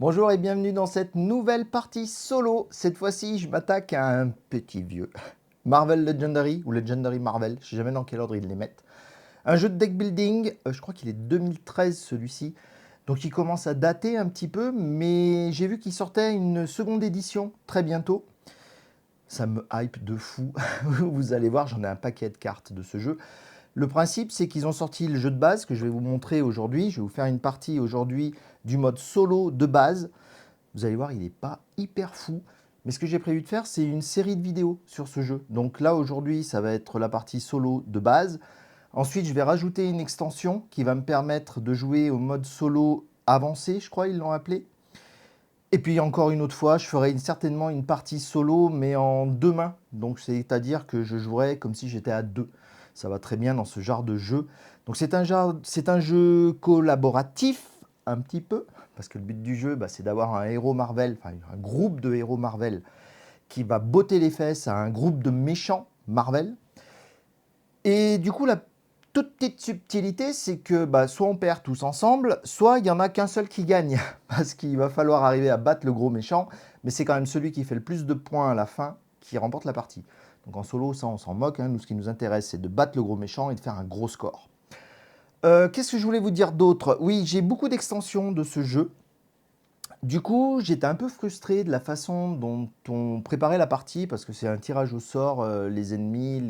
Bonjour et bienvenue dans cette nouvelle partie solo. Cette fois-ci, je m'attaque à un petit vieux. Marvel Legendary ou Legendary Marvel, je ne sais jamais dans quel ordre ils les mettent. Un jeu de deck building, je crois qu'il est 2013 celui-ci. Donc il commence à dater un petit peu, mais j'ai vu qu'il sortait une seconde édition très bientôt. Ça me hype de fou. Vous allez voir, j'en ai un paquet de cartes de ce jeu. Le principe, c'est qu'ils ont sorti le jeu de base que je vais vous montrer aujourd'hui. Je vais vous faire une partie aujourd'hui du mode solo de base. Vous allez voir, il n'est pas hyper fou. Mais ce que j'ai prévu de faire, c'est une série de vidéos sur ce jeu. Donc là, aujourd'hui, ça va être la partie solo de base. Ensuite, je vais rajouter une extension qui va me permettre de jouer au mode solo avancé, je crois ils l'ont appelé. Et puis encore une autre fois, je ferai certainement une partie solo, mais en deux mains. Donc c'est-à-dire que je jouerai comme si j'étais à deux. Ça va très bien dans ce genre de jeu. Donc c'est un jeu collaboratif, un petit peu, parce que le but du jeu, c'est d'avoir un héros Marvel, enfin un groupe de héros Marvel, qui va botter les fesses à un groupe de méchants Marvel. Et du coup, la toute petite subtilité, c'est que soit on perd tous ensemble, soit il n'y en a qu'un seul qui gagne. Parce qu'il va falloir arriver à battre le gros méchant, mais c'est quand même celui qui fait le plus de points à la fin qui remporte la partie. Donc en solo, ça on s'en moque. Nous, ce qui nous intéresse, c'est de battre le gros méchant et de faire un gros score. Qu'est-ce que je voulais vous dire d'autre? Oui, j'ai beaucoup d'extensions de ce jeu. Du coup, j'étais un peu frustré de la façon dont on préparait la partie, parce que c'est un tirage au sort, les ennemis,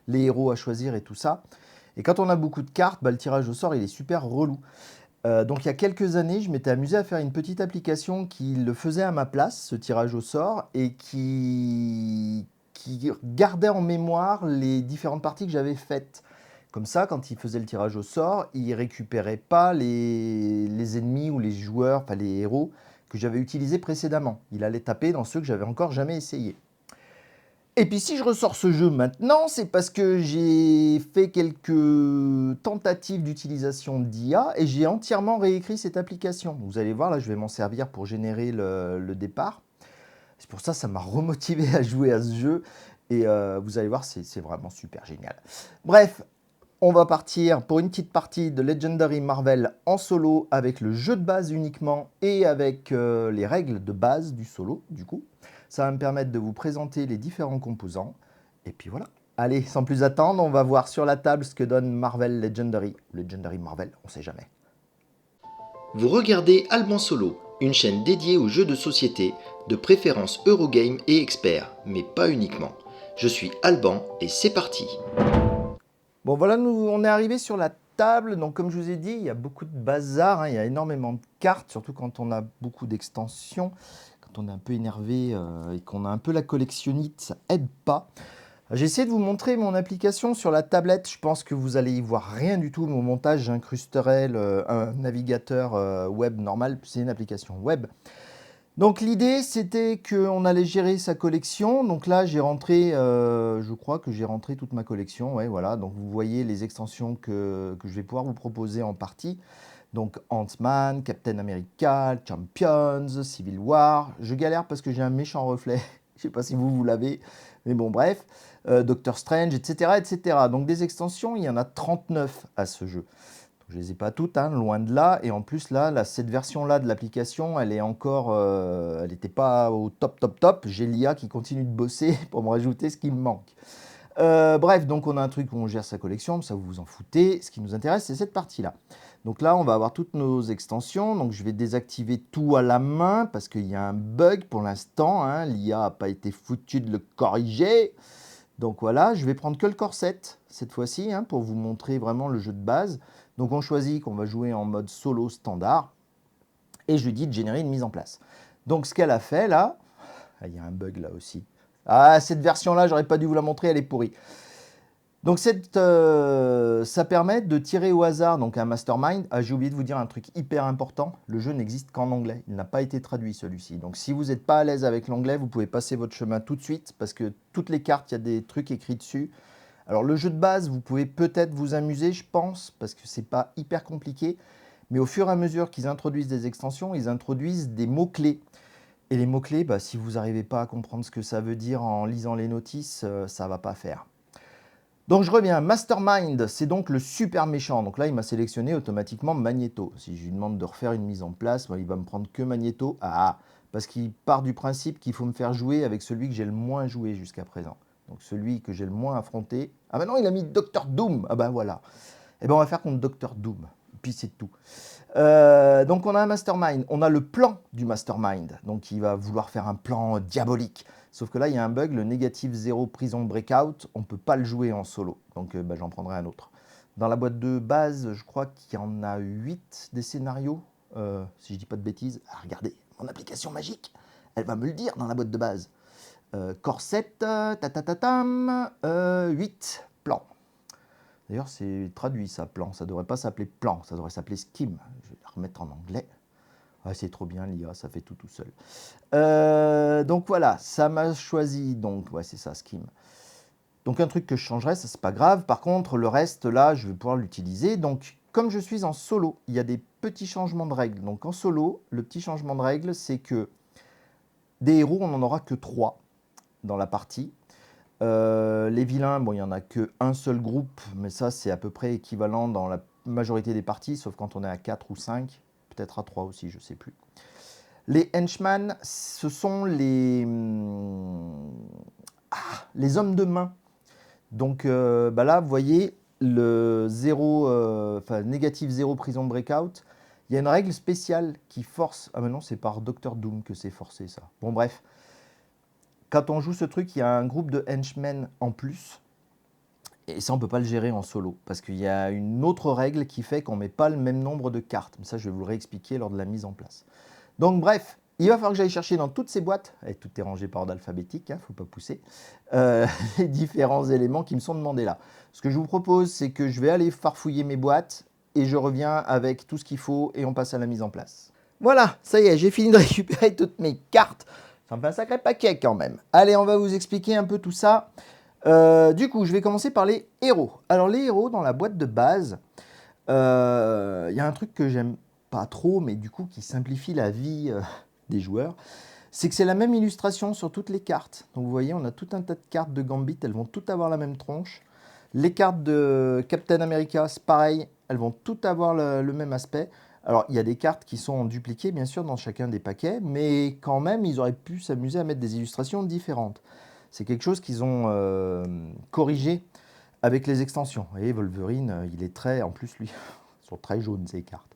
les héros à choisir et tout ça. Et quand on a beaucoup de cartes, le tirage au sort, il est super relou. Donc il y a quelques années, je m'étais amusé à faire une petite application qui le faisait à ma place, ce tirage au sort, et qui gardait en mémoire les différentes parties que j'avais faites. Comme ça, quand il faisait le tirage au sort, il ne récupérait pas les ennemis ou les joueurs, enfin les héros que j'avais utilisés précédemment. Il allait taper dans ceux que j'avais encore jamais essayé. Et puis si je ressors ce jeu maintenant, c'est parce que j'ai fait quelques tentatives d'utilisation d'IA et j'ai entièrement réécrit cette application. Vous allez voir, là je vais m'en servir pour générer le départ. C'est pour ça que ça m'a remotivé à jouer à ce jeu. Et vous allez voir, c'est vraiment super génial. Bref, on va partir pour une petite partie de Legendary Marvel en solo avec le jeu de base uniquement et avec les règles de base du solo du coup. Ça va me permettre de vous présenter les différents composants. Et puis voilà. Allez, sans plus attendre, on va voir sur la table ce que donne Marvel Legendary. Legendary Marvel, on sait jamais. Vous regardez Alban Solo, une chaîne dédiée aux jeux de société, de préférence Eurogame et experts, mais pas uniquement. Je suis Alban et c'est parti. Bon voilà, on est arrivé sur la table. Donc comme je vous ai dit, il y a beaucoup de bazar, il y a énormément de cartes, surtout quand on a beaucoup d'extensions. Quand on est un peu énervé et qu'on a un peu la collectionnite, ça aide pas. J'ai essayé de vous montrer mon application sur la tablette. Je pense que vous allez y voir rien du tout. Mon montage, j'incrusterai un navigateur web normal. C'est une application web. Donc l'idée, c'était qu'on allait gérer sa collection. Donc là, j'ai rentré, je crois que j'ai rentré toute ma collection. Ouais, voilà. Donc vous voyez les extensions que je vais pouvoir vous proposer en partie. Donc Ant-Man, Captain America, Champions, Civil War. Je galère parce que j'ai un méchant reflet. Je ne sais pas si vous l'avez, mais bon, bref. Doctor Strange, etc., etc. Donc des extensions, il y en a 39 à ce jeu. Je ne les ai pas toutes, loin de là. Et en plus, là cette version-là de l'application, elle est encore, elle n'était pas au top, top, top. J'ai l'IA qui continue de bosser pour me rajouter ce qui me manque. Bref, donc on a un truc où on gère sa collection, ça vous vous en foutez. Ce qui nous intéresse, c'est cette partie-là. Donc là, on va avoir toutes nos extensions. Donc je vais désactiver tout à la main parce qu'il y a un bug pour l'instant. L'IA n'a pas été foutue de le corriger. Donc voilà, je vais prendre que le corset cette fois-ci pour vous montrer vraiment le jeu de base. Donc on choisit qu'on va jouer en mode solo standard et je lui dis de générer une mise en place. Donc ce qu'elle a fait là, il y a un bug là aussi. Ah, cette version-là, j'aurais pas dû vous la montrer, elle est pourrie. Donc ça permet de tirer au hasard donc un mastermind. Ah, j'ai oublié de vous dire un truc hyper important, le jeu n'existe qu'en anglais, il n'a pas été traduit celui-ci. Donc si vous n'êtes pas à l'aise avec l'anglais, vous pouvez passer votre chemin tout de suite parce que toutes les cartes, il y a des trucs écrits dessus. Alors le jeu de base, vous pouvez peut-être vous amuser, je pense, parce que c'est pas hyper compliqué. Mais au fur et à mesure qu'ils introduisent des extensions, ils introduisent des mots-clés. Et les mots-clés, si vous n'arrivez pas à comprendre ce que ça veut dire en lisant les notices, ça ne va pas faire. Donc je reviens, Mastermind, c'est donc le super méchant. Donc là, il m'a sélectionné automatiquement Magneto. Si je lui demande de refaire une mise en place, il va me prendre que Magneto. Ah, parce qu'il part du principe qu'il faut me faire jouer avec celui que j'ai le moins joué jusqu'à présent. Donc celui que j'ai le moins affronté. Ah ben non, il a mis Docteur Doom. Ah ben voilà. Eh ben on va faire contre Docteur Doom. Puis c'est tout. Donc on a un mastermind, on a le plan du mastermind, donc il va vouloir faire un plan diabolique. Sauf que là, il y a un bug, le négatif 0 prison breakout, on ne peut pas le jouer en solo, donc j'en prendrai un autre. Dans la boîte de base, je crois qu'il y en a 8 des scénarios, si je dis pas de bêtises. Ah, regardez, mon application magique, elle va me le dire dans la boîte de base. Corset, 8 plans. D'ailleurs, c'est traduit ça, plan. Ça ne devrait pas s'appeler plan, ça devrait s'appeler skim. Je vais la remettre en anglais. Ah, c'est trop bien l'IA, ça fait tout seul. Donc voilà, ça m'a choisi. Donc, ouais, c'est ça, skim. Donc un truc que je changerais, ça c'est pas grave. Par contre, le reste, là, je vais pouvoir l'utiliser. Donc, comme je suis en solo, il y a des petits changements de règles. Donc en solo, le petit changement de règle, c'est que des héros, on n'en aura que 3 dans la partie. Les vilains, bon, il n'y en a qu'un seul groupe, mais ça, c'est à peu près équivalent dans la majorité des parties, sauf quand on est à 4 ou 5, peut-être à 3 aussi, je ne sais plus. Les henchmen, ce sont les hommes de main. Donc là, vous voyez, le négatif 0 prison breakout, il y a une règle spéciale qui force... Ah mais non, c'est par Docteur Doom que c'est forcé, ça. Bon, bref. Quand on joue ce truc, il y a un groupe de henchmen en plus. Et ça, on ne peut pas le gérer en solo. Parce qu'il y a une autre règle qui fait qu'on ne met pas le même nombre de cartes. Mais ça, je vais vous le réexpliquer lors de la mise en place. Donc, bref, il va falloir que j'aille chercher dans toutes ces boîtes, et tout est rangé par ordre alphabétique, il ne faut pas pousser, les différents éléments qui me sont demandés là. Ce que je vous propose, c'est que je vais aller farfouiller mes boîtes, et je reviens avec tout ce qu'il faut, et on passe à la mise en place. Voilà, ça y est, j'ai fini de récupérer toutes mes cartes. Ça me fait un sacré paquet quand même. Allez, on va vous expliquer un peu tout ça. Du coup, je vais commencer par les héros. Alors, les héros, dans la boîte de base, il y a un truc que j'aime pas trop, mais du coup, qui simplifie la vie des joueurs, c'est que c'est la même illustration sur toutes les cartes. Donc, vous voyez, on a tout un tas de cartes de Gambit, elles vont toutes avoir la même tronche. Les cartes de Captain America, c'est pareil, elles vont toutes avoir le même aspect. Alors, il y a des cartes qui sont dupliquées, bien sûr, dans chacun des paquets, mais quand même, ils auraient pu s'amuser à mettre des illustrations différentes. C'est quelque chose qu'ils ont corrigé avec les extensions. Vous voyez, Wolverine, il est très... En plus, lui, ils sont très jaunes, ces cartes.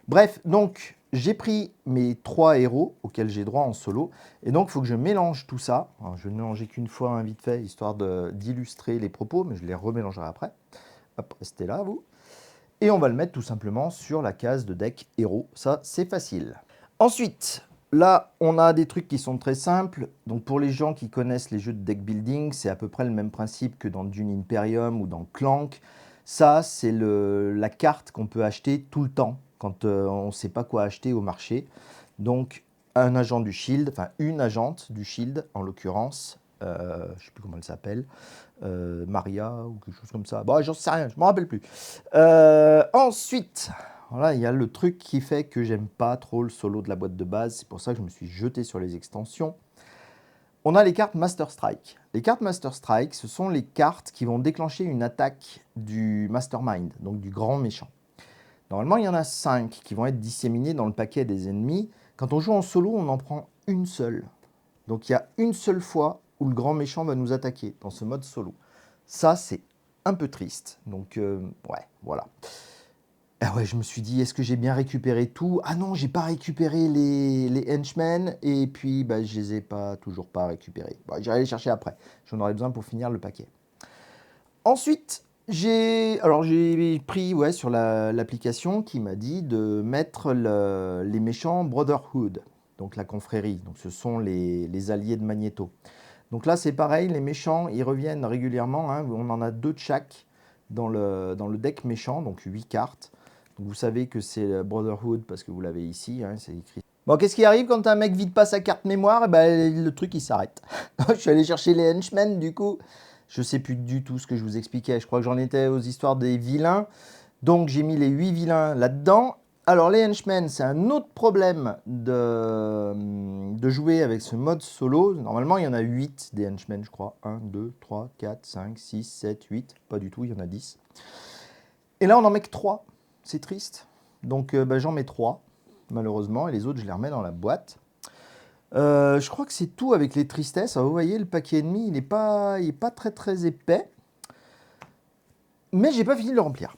Bref, donc, j'ai pris mes 3 héros auxquels j'ai droit en solo. Et donc, il faut que je mélange tout ça. Alors, je ne mélangeai qu'une fois, vite fait, histoire d'illustrer les propos, mais je les remélangerai après. Hop, restez là, vous. Et on va le mettre tout simplement sur la case de deck héros. Ça, c'est facile. Ensuite, là, on a des trucs qui sont très simples. Donc, pour les gens qui connaissent les jeux de deck building, c'est à peu près le même principe que dans Dune Imperium ou dans Clank. Ça, c'est la carte qu'on peut acheter tout le temps quand on ne sait pas quoi acheter au marché. Donc, un agent du Shield, enfin une agente du Shield en l'occurrence, je ne sais plus comment elle s'appelle, Maria ou quelque chose comme ça. Bon, j'en sais rien, je ne me rappelle plus. Ensuite, voilà, il y a le truc qui fait que j'aime pas trop le solo de la boîte de base. C'est pour ça que je me suis jeté sur les extensions. On a les cartes Master Strike. Les cartes Master Strike, ce sont les cartes qui vont déclencher une attaque du Mastermind, donc du grand méchant. Normalement, il y en a 5 qui vont être disséminées dans le paquet des ennemis. Quand on joue en solo, on en prend une seule. Donc il y a une seule fois où le grand méchant va nous attaquer dans ce mode solo. Ça, c'est un peu triste. Donc, ouais, voilà. Ah ouais, je me suis dit, est-ce que j'ai bien récupéré tout? Ah non, j'ai pas récupéré les henchmen, et puis je les ai toujours pas récupérés. Bon, j'irai les chercher après. J'en aurai besoin pour finir le paquet. Ensuite, j'ai pris sur l'application qui m'a dit de mettre les méchants Brotherhood, donc la confrérie. Donc ce sont les alliés de Magneto. Donc là, c'est pareil, les méchants, ils reviennent régulièrement. Hein, on en a 2 de chaque dans le deck méchant, donc 8 cartes. Donc vous savez que c'est Brotherhood parce que vous l'avez ici, hein, c'est écrit. Bon, qu'est-ce qui arrive quand un mec vide pas sa carte mémoire? Le truc, il s'arrête. Je suis allé chercher les henchmen, du coup. Je ne sais plus du tout ce que je vous expliquais. Je crois que j'en étais aux histoires des vilains. Donc, j'ai mis les 8 vilains là-dedans. Alors les henchmen, c'est un autre problème de jouer avec ce mode solo. Normalement, il y en a 8 des henchmen, je crois. 1, 2, 3, 4, 5, 6, 7, 8. Pas du tout, il y en a 10. Et là, on n'en met que 3. C'est triste. Donc j'en mets 3, malheureusement. Et les autres, je les remets dans la boîte. Je crois que c'est tout avec les tristesses. Alors, vous voyez, le paquet ennemi, il n'est pas très très épais. Mais j'ai pas fini de le remplir.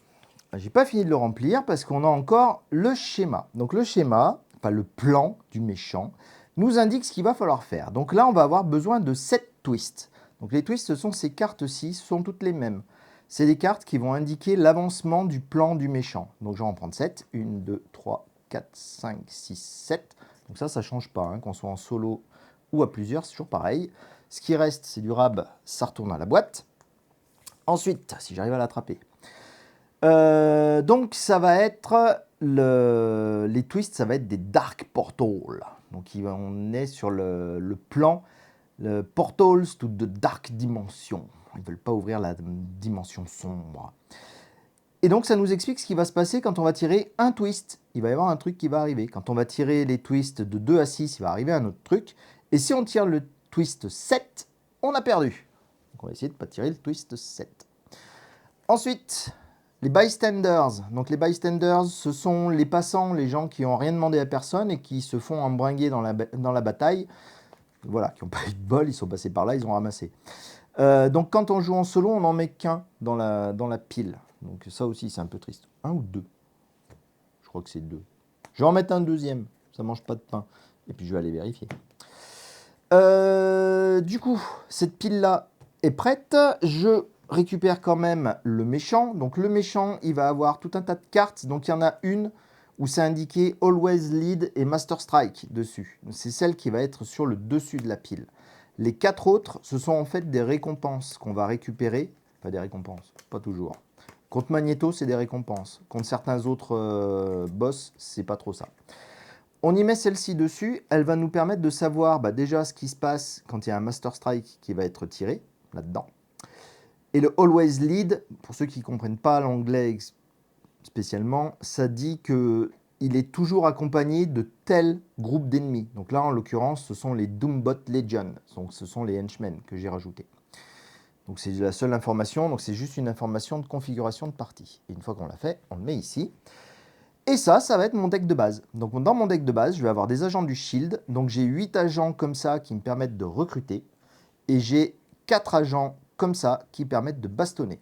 J'ai pas fini de le remplir parce qu'on a encore le schéma. Donc le schéma, enfin le plan du méchant, nous indique ce qu'il va falloir faire. Donc là, on va avoir besoin de 7 twists. Donc les twists, ce sont ces cartes-ci, ce sont toutes les mêmes. C'est des cartes qui vont indiquer l'avancement du plan du méchant. Donc je vais en prendre 7. 1, 2, 3, 4, 5, 6, 7. Donc ça ne change pas, hein, qu'on soit en solo ou à plusieurs, c'est toujours pareil. Ce qui reste, c'est du rab, ça retourne à la boîte. Ensuite, si j'arrive à l'attraper, donc ça va être les twists, ça va être des Dark Portals. Donc on est sur le plan, le Portals to the Dark Dimension. Ils ne veulent pas ouvrir la dimension sombre. Et donc ça nous explique ce qui va se passer quand on va tirer un twist. Il va y avoir un truc qui va arriver. Quand on va tirer les twists de 2 à 6, il va arriver un autre truc. Et si on tire le twist 7, on a perdu. Donc on va essayer de ne pas tirer le twist 7. Ensuite, les bystanders. Donc les bystanders, ce sont les passants, les gens qui n'ont rien demandé à personne et qui se font embringuer dans la bataille. Voilà, qui n'ont pas eu de bol, ils sont passés par là, ils ont ramassé. Donc quand on joue en solo, on n'en met qu'un dans la pile. Donc ça aussi, c'est un peu triste. 1 ou 2? Je crois que c'est 2. Je vais en mettre un deuxième, ça ne mange pas de pain. Et puis je vais aller vérifier. Du coup, cette pile-là est prête. Je récupère quand même le méchant. Donc le méchant, il va avoir tout un tas de cartes. Donc il y en a une où c'est indiqué Always Lead et Master Strike dessus. C'est celle qui va être sur le dessus de la pile. Les 4 autres, ce sont en fait des récompenses qu'on va récupérer. Enfin des récompenses, pas toujours. Contre Magneto, c'est des récompenses. Contre certains autres boss, c'est pas trop ça. On y met celle-ci dessus, elle va nous permettre de savoir déjà ce qui se passe quand il y a un Master Strike qui va être tiré, là-dedans. Et le Always Lead, pour ceux qui ne comprennent pas l'anglais spécialement, ça dit qu'il est toujours accompagné de tel groupe d'ennemis. Donc là, en l'occurrence, ce sont les Doombot Legion, donc ce sont les henchmen que j'ai rajoutés. Donc c'est la seule information, donc c'est juste une information de configuration de partie. Et une fois qu'on l'a fait, on le met ici. Et ça va être mon deck de base. Donc dans mon deck de base, je vais avoir des agents du Shield. Donc j'ai 8 agents comme ça qui me permettent de recruter. Et j'ai 4 agents comme ça qui permettent de bastonner.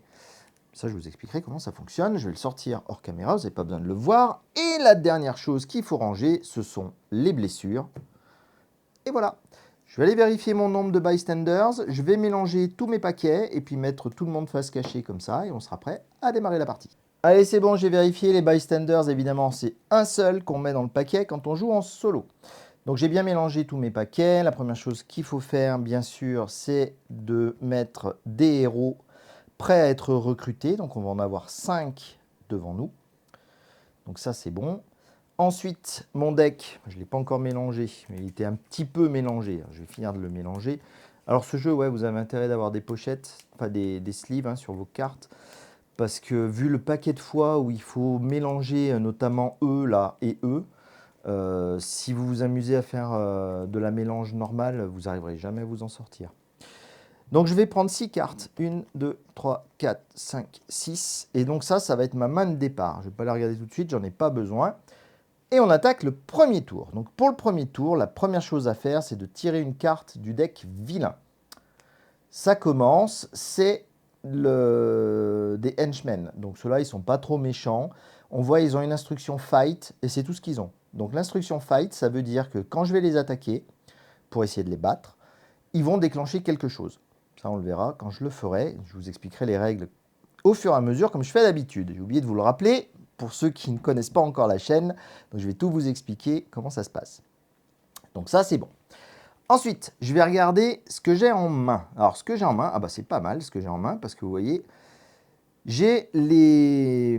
Ça, je vous expliquerai comment ça fonctionne. Je vais le sortir hors caméra, vous n'avez pas besoin de le voir. Et la dernière chose qu'il faut ranger, ce sont les blessures. Et voilà. Je vais aller vérifier mon nombre de bystanders. Je vais mélanger tous mes paquets et puis mettre tout le monde face cachée comme ça. Et on sera prêt à démarrer la partie. Allez, c'est bon, j'ai vérifié les bystanders. Évidemment, c'est un seul qu'on met dans le paquet quand on joue en solo. Donc j'ai bien mélangé tous mes paquets. La première chose qu'il faut faire, bien sûr, c'est de mettre des héros prêts à être recrutés. Donc on va en avoir 5 devant nous. Donc ça, c'est bon. Ensuite, mon deck, je ne l'ai pas encore mélangé, mais il était un petit peu mélangé. Je vais finir de le mélanger. Alors ce jeu, ouais, vous avez intérêt d'avoir des pochettes, enfin des sleeves hein, sur vos cartes. Parce que vu le paquet de fois où il faut mélanger notamment eux là et eux, si vous vous amusez à faire de la mélange normale, vous n'arriverez jamais à vous en sortir. Donc je vais prendre 6 cartes. 1, 2, 3, 4, 5, 6. Et donc ça va être ma main de départ. Je ne vais pas la regarder tout de suite, j'en ai pas besoin. Et on attaque le premier tour. Donc pour le premier tour, la première chose à faire, c'est de tirer une carte du deck vilain. Ça commence, c'est des henchmen. Donc ceux-là, ils ne sont pas trop méchants. On voit, ils ont une instruction fight et c'est tout ce qu'ils ont. Donc l'instruction fight, ça veut dire que quand je vais les attaquer, pour essayer de les battre, ils vont déclencher quelque chose. Ça, on le verra quand je le ferai. Je vous expliquerai les règles au fur et à mesure, comme je fais d'habitude. J'ai oublié de vous le rappeler, pour ceux qui ne connaissent pas encore la chaîne. Donc je vais tout vous expliquer comment ça se passe. Donc ça, c'est bon. Ensuite, je vais regarder ce que j'ai en main. Alors, ce que j'ai en main, c'est pas mal ce que j'ai en main, parce que vous voyez, j'ai les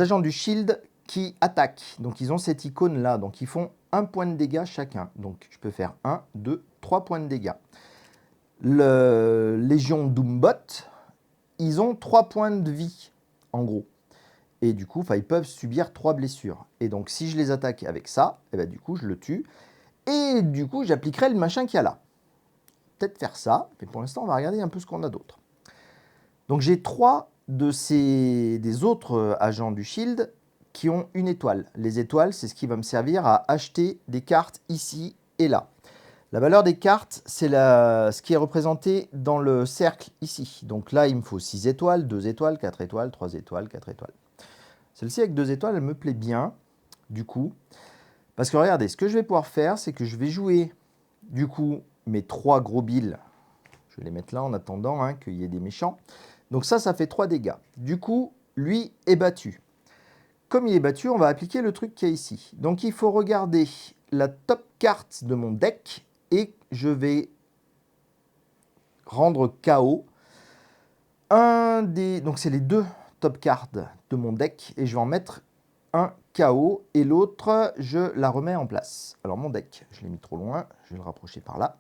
agents du Shield qui attaquent. Donc, ils ont cette icône-là. Donc, ils font 1 point de dégâts chacun. Donc, je peux faire 1, 2, 3 points de dégâts. Le Légion Doombot, ils ont 3 points de vie, en gros. Et du coup, ils peuvent subir 3 blessures. Et donc, si je les attaque avec ça, et ben, du coup, je le tue. Et du coup, j'appliquerai le machin qu'il y a là. Peut-être faire ça, mais pour l'instant, on va regarder un peu ce qu'on a d'autre. Donc, j'ai 3 des autres agents du Shield qui ont une étoile. Les étoiles, c'est ce qui va me servir à acheter des cartes ici et là. La valeur des cartes, c'est ce qui est représenté dans le cercle ici. Donc là, il me faut 6 étoiles, 2 étoiles, 4 étoiles, 3 étoiles, 4 étoiles. Celle-ci avec 2 étoiles, elle me plaît bien, du coup. Parce que regardez, ce que je vais pouvoir faire, c'est que je vais jouer, du coup, mes 3 gros billes. Je vais les mettre là en attendant qu'il y ait des méchants. Donc ça fait 3 dégâts. Du coup, lui est battu. Comme il est battu, on va appliquer le truc qu'il y a ici. Donc il faut regarder la top carte de mon deck et je vais rendre KO donc c'est les 2 top cards de mon deck et je vais en mettre un KO et l'autre je la remets en place. Alors mon deck, je l'ai mis trop loin, je vais le rapprocher par là.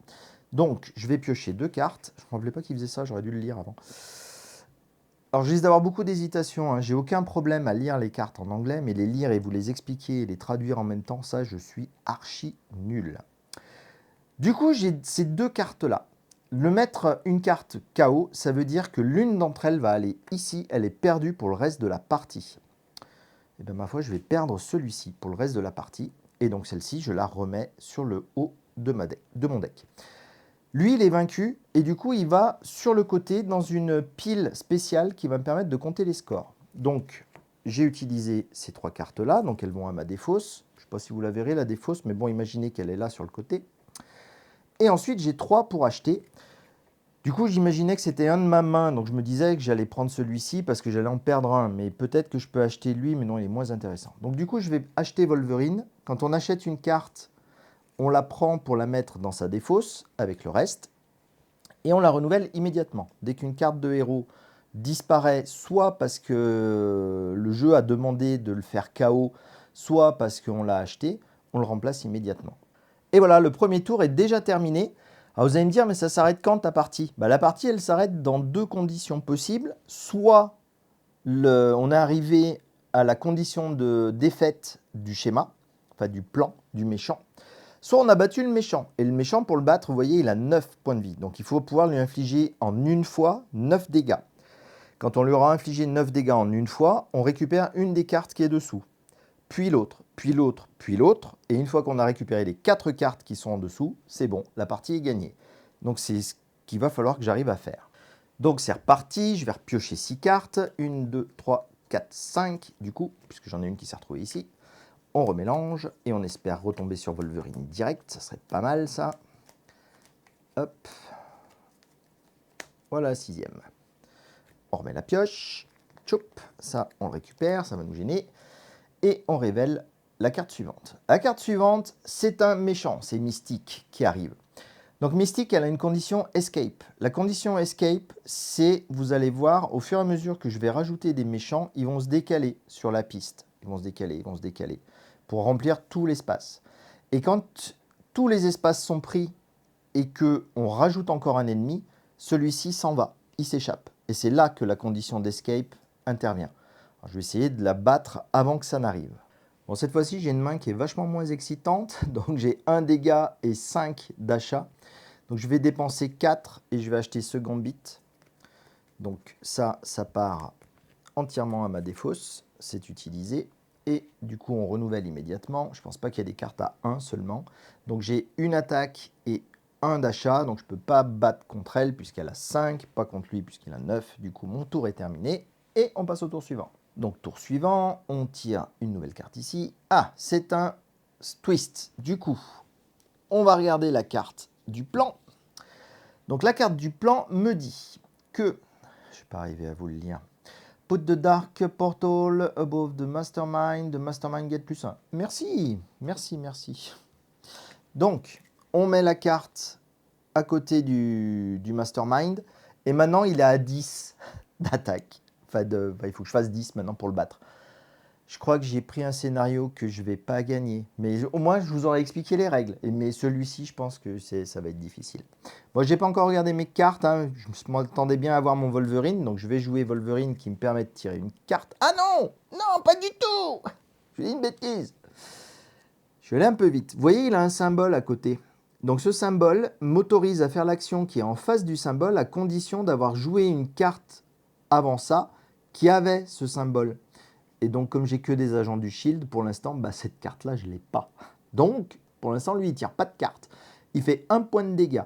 Donc je vais piocher 2 cartes. Je ne me rappelais pas qu'il faisait ça, j'aurais dû le lire avant. Alors je risque d'avoir beaucoup d'hésitation, j'ai aucun problème à lire les cartes en anglais, mais les lire et vous les expliquer et les traduire en même temps, ça je suis archi nul. Du coup j'ai ces 2 cartes là. Le mettre une carte KO, ça veut dire que l'une d'entre elles va aller ici, elle est perdue pour le reste de la partie. Et bien ma foi, je vais perdre celui-ci pour le reste de la partie. Et donc celle-ci, je la remets sur le haut de mon deck. Lui, il est vaincu et du coup, il va sur le côté dans une pile spéciale qui va me permettre de compter les scores. Donc, j'ai utilisé ces 3 cartes-là, donc elles vont à ma défausse. Je ne sais pas si vous la verrez, la défausse, mais bon, imaginez qu'elle est là sur le côté. Et ensuite, j'ai 3 pour acheter. Du coup, j'imaginais que c'était un de ma main, donc je me disais que j'allais prendre celui-ci parce que j'allais en perdre un. Mais peut-être que je peux acheter lui, mais non, il est moins intéressant. Donc du coup, je vais acheter Wolverine. Quand on achète une carte, on la prend pour la mettre dans sa défausse avec le reste. Et on la renouvelle immédiatement. Dès qu'une carte de héros disparaît, soit parce que le jeu a demandé de le faire KO, soit parce qu'on l'a acheté, on le remplace immédiatement. Et voilà, le premier tour est déjà terminé. Alors vous allez me dire, mais ça s'arrête quand ta partie? La partie, elle s'arrête dans 2 conditions possibles. Soit on est arrivé à la condition de défaite du schéma, enfin du plan du méchant, soit on a battu le méchant. Et le méchant, pour le battre, vous voyez, il a 9 points de vie. Donc il faut pouvoir lui infliger en une fois 9 dégâts. Quand on lui aura infligé 9 dégâts en une fois, on récupère une des cartes qui est dessous. Puis l'autre, puis l'autre, puis l'autre. Et une fois qu'on a récupéré les 4 cartes qui sont en dessous, c'est bon, la partie est gagnée. Donc c'est ce qu'il va falloir que j'arrive à faire. Donc c'est reparti, je vais repiocher 6 cartes. 1, 2, 3, 4, 5 du coup, puisque j'en ai une qui s'est retrouvée ici. On remélange et on espère retomber sur Wolverine direct, ça serait pas mal ça. Hop. Voilà, 6e. On remet la pioche. Tchoup, ça on le récupère, ça va nous gêner. Et on révèle la carte suivante. La carte suivante, c'est un méchant, c'est Mystique qui arrive. Donc Mystique, elle a une condition Escape. La condition Escape, c'est, vous allez voir, au fur et à mesure que je vais rajouter des méchants, ils vont se décaler sur la piste. Ils vont se décaler, pour remplir tout l'espace. Et quand tous les espaces sont pris et qu'on rajoute encore un ennemi, celui-ci s'en va, il s'échappe. Et c'est là que la condition d'Escape intervient. Alors, je vais essayer de la battre avant que ça n'arrive. Bon, cette fois-ci, j'ai une main qui est vachement moins excitante. Donc, j'ai 1 dégât et 5 d'achat. Donc, je vais dépenser 4 et je vais acheter ce Gambit. Donc, ça part entièrement à ma défausse. C'est utilisé. Et du coup, on renouvelle immédiatement. Je ne pense pas qu'il y ait des cartes à 1 seulement. Donc, j'ai une attaque et 1 d'achat. Donc, je ne peux pas battre contre elle puisqu'elle a 5. Pas contre lui puisqu'il a 9. Du coup, mon tour est terminé. Et on passe au tour suivant. Donc tour suivant, on tire une nouvelle carte ici. Ah, c'est un twist. Du coup, on va regarder la carte du plan. Donc la carte du plan me dit que, je ne vais pas arriver à vous le lire, put the dark portal above the mastermind get +1. Merci, merci, merci. Donc, on met la carte à côté du mastermind et maintenant il est à 10 d'attaque. Enfin, il faut que je fasse 10 maintenant pour le battre. Je crois que j'ai pris un scénario que je vais pas gagner. Mais au moins, je vous aurais expliqué les règles. Mais celui-ci, je pense que ça va être difficile. Bon, j'ai pas encore regardé mes cartes, hein. Je m'attendais bien à voir mon Wolverine. Donc, je vais jouer Wolverine qui me permet de tirer une carte. Ah non! Non, pas du tout! Je dis une bêtise. Je suis allé un peu vite. Vous voyez, il a un symbole à côté. Donc, ce symbole m'autorise à faire l'action qui est en face du symbole à condition d'avoir joué une carte avant ça qui avait ce symbole. Et donc, comme j'ai que des agents du Shield, pour l'instant, cette carte-là, je ne l'ai pas. Donc, pour l'instant, lui, il ne tire pas de carte. Il fait 1 point de dégâts.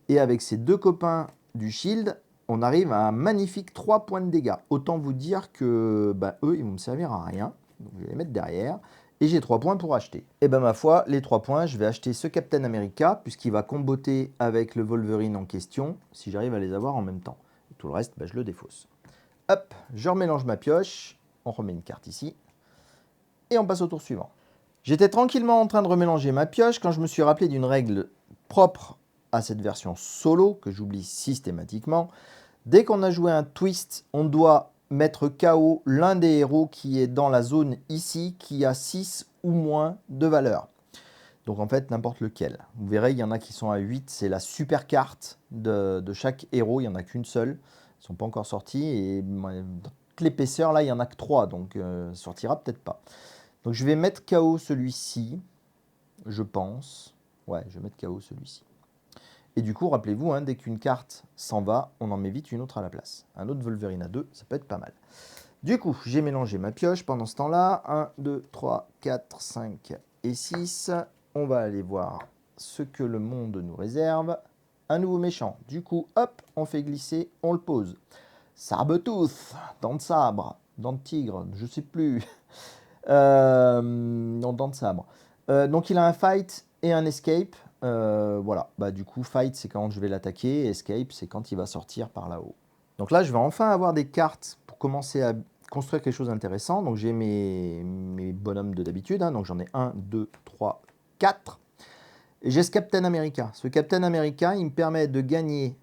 Et avec ses 2 copains du Shield, on arrive à un magnifique 3 points de dégâts. Autant vous dire que eux, ils vont me servir à rien. Donc, je vais les mettre derrière. Et j'ai 3 points pour acheter. Et ma foi, les 3 points, je vais acheter ce Captain America, puisqu'il va comboter avec le Wolverine en question, si j'arrive à les avoir en même temps. Et tout le reste, je le défausse. Hop, je remélange ma pioche. On remet une carte ici. Et on passe au tour suivant. J'étais tranquillement en train de remélanger ma pioche quand je me suis rappelé d'une règle propre à cette version solo, que j'oublie systématiquement. Dès qu'on a joué un twist, on doit mettre KO l'un des héros qui est dans la zone ici, qui a 6 ou moins de valeur. Donc en fait, n'importe lequel. Vous verrez, il y en a qui sont à 8. C'est la super carte de chaque héros. Il n'y en a qu'une seule. Ils ne sont pas encore sortis. Et l'épaisseur, là, il n'y en a que 3, donc sortira peut-être pas. Donc je vais mettre KO celui-ci, je pense. Ouais, je vais mettre KO celui-ci. Et du coup, rappelez-vous, dès qu'une carte s'en va, on en met vite une autre à la place. Un autre Wolverine à 2, ça peut être pas mal. Du coup, j'ai mélangé ma pioche pendant ce temps-là. 1, 2, 3, 4, 5 et 6. On va aller voir ce que le monde nous réserve. Un nouveau méchant. Du coup, hop, on fait glisser, on le pose. Sabre-tooth, dent de sabre, dent de tigre, je sais plus. Non, dent de sabre. Donc il a un fight et un escape. Voilà, du coup fight c'est quand je vais l'attaquer, escape c'est quand il va sortir par là-haut. Donc là je vais enfin avoir des cartes pour commencer à construire quelque chose d'intéressant. Donc j'ai mes bonhommes de d'habitude, donc j'en ai 1, 2, 3, 4. Et j'ai ce Captain America. Ce Captain America, il me permet de gagner,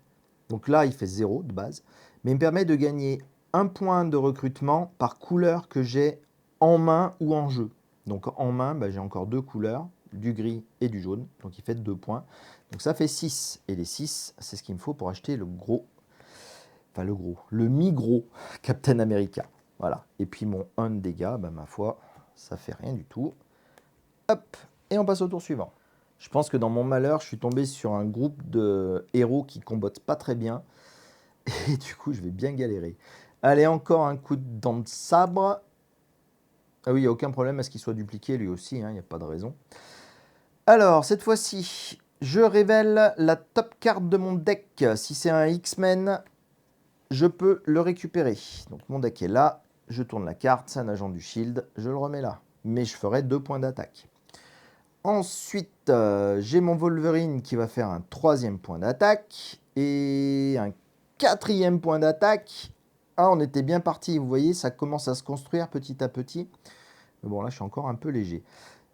donc là il fait 0 de base, mais il me permet de gagner 1 point de recrutement par couleur que j'ai en main ou en jeu. Donc en main, j'ai encore 2 couleurs, du gris et du jaune, donc il fait 2 points. Donc ça fait 6, et les 6, c'est ce qu'il me faut pour acheter le mi-gros Captain America. Voilà, et puis mon 1 de dégâts, ma foi, ça fait rien du tout. Hop, et on passe au tour suivant. Je pense que dans mon malheur, je suis tombé sur un groupe de héros qui combattent pas très bien. Et du coup, je vais bien galérer. Allez, encore un coup de dent de sabre. Ah oui, il n'y a aucun problème à ce qu'il soit dupliqué lui aussi, il n'y a pas de raison. Alors, cette fois-ci, je révèle la top carte de mon deck. Si c'est un X-Men, je peux le récupérer. Donc mon deck est là, je tourne la carte, c'est un agent du Shield, je le remets là. Mais je ferai 2 points d'attaque. Ensuite, j'ai mon Wolverine qui va faire un 3e point d'attaque et un 4e point d'attaque. Ah, on était bien parti, vous voyez, ça commence à se construire petit à petit. Mais bon, là, je suis encore un peu léger.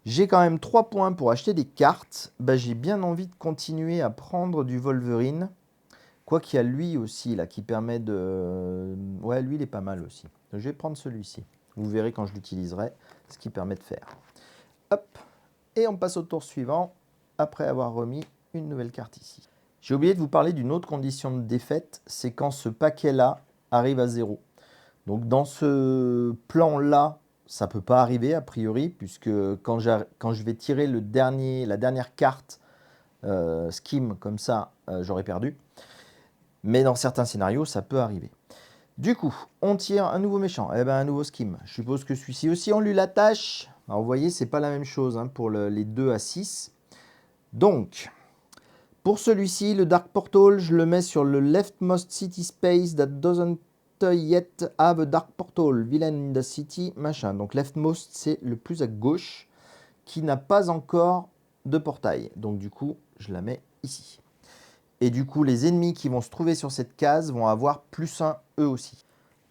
J'ai quand même 3 points pour acheter des cartes. J'ai bien envie de continuer à prendre du Wolverine. Quoi qu'il y a lui aussi, là, qui permet de... Ouais, lui, il est pas mal aussi. Donc, je vais prendre celui-ci. Vous verrez quand je l'utiliserai ce qu'il permet de faire. Hop. Et on passe au tour suivant, après avoir remis une nouvelle carte ici. J'ai oublié de vous parler d'une autre condition de défaite, c'est quand ce paquet-là arrive à 0. Donc dans ce plan-là, ça ne peut pas arriver a priori, puisque quand je vais tirer la dernière carte scheme comme ça, j'aurais perdu. Mais dans certains scénarios, ça peut arriver. Du coup, on tire un nouveau méchant, un nouveau scheme. Je suppose que celui-ci aussi, on lui l'attache. Alors vous voyez, c'est pas la même chose pour les 2 à 6. Donc, pour celui-ci, le Dark Portal, je le mets sur le leftmost city space that doesn't yet have a Dark Portal. Villain in the city, machin. Donc leftmost, c'est le plus à gauche qui n'a pas encore de portail. Donc du coup, je la mets ici. Et du coup, les ennemis qui vont se trouver sur cette case vont avoir +1 eux aussi.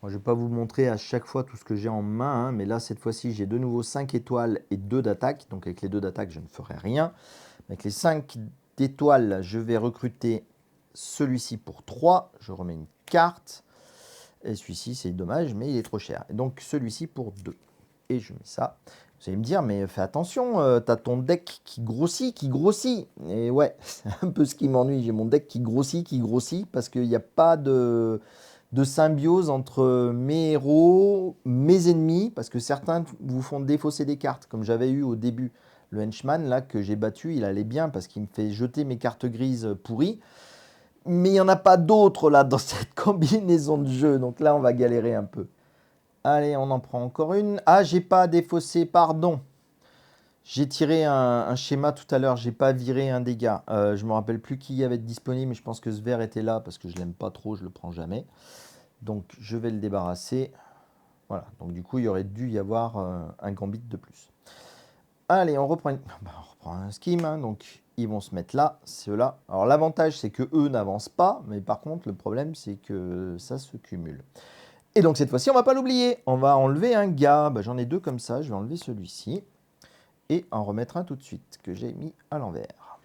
Je ne vais pas vous montrer à chaque fois tout ce que j'ai en main, mais là, cette fois-ci, j'ai de nouveau 5 étoiles et 2 d'attaque. Donc avec les 2 d'attaque, je ne ferai rien. Avec les 5 d'étoiles, je vais recruter celui-ci pour 3. Je remets une carte. Et celui-ci, c'est dommage, mais il est trop cher. Et donc celui-ci pour 2. et je mets ça. Vous allez me dire, mais fais attention, t'as ton deck qui grossit, qui grossit. Et ouais, c'est un peu ce qui m'ennuie. J'ai mon deck qui grossit, parce qu'il n'y a pas de symbiose entre mes héros, mes ennemis, parce que certains vous font défausser des cartes, comme j'avais eu au début. Le henchman, là, que j'ai battu, il allait bien, parce qu'il me fait jeter mes cartes grises pourries. Mais il n'y en a pas d'autres, là, dans cette combinaison de jeux. Donc là, on va galérer un peu. Allez, on en prend encore une. Ah, j'ai pas défaussé, pardon. J'ai tiré un schéma tout à l'heure, j'ai pas viré un dégât. Je me rappelle plus qui y avait disponible, mais je pense que ce vert était là parce que je l'aime pas trop, je le prends jamais. Donc je vais le débarrasser. Voilà, donc du coup il y aurait dû y avoir un gambit de plus. Allez, on reprend, on reprend un scheme, hein. Donc ils vont se mettre là, ceux-là. Alors l'avantage c'est que eux n'avancent pas, mais par contre le problème c'est que ça se cumule. Et donc cette fois-ci on va pas l'oublier, on va enlever un gars. Bah, j'en ai deux comme ça, je vais enlever celui-ci. Et en remettre un tout de suite, que j'ai mis à l'envers.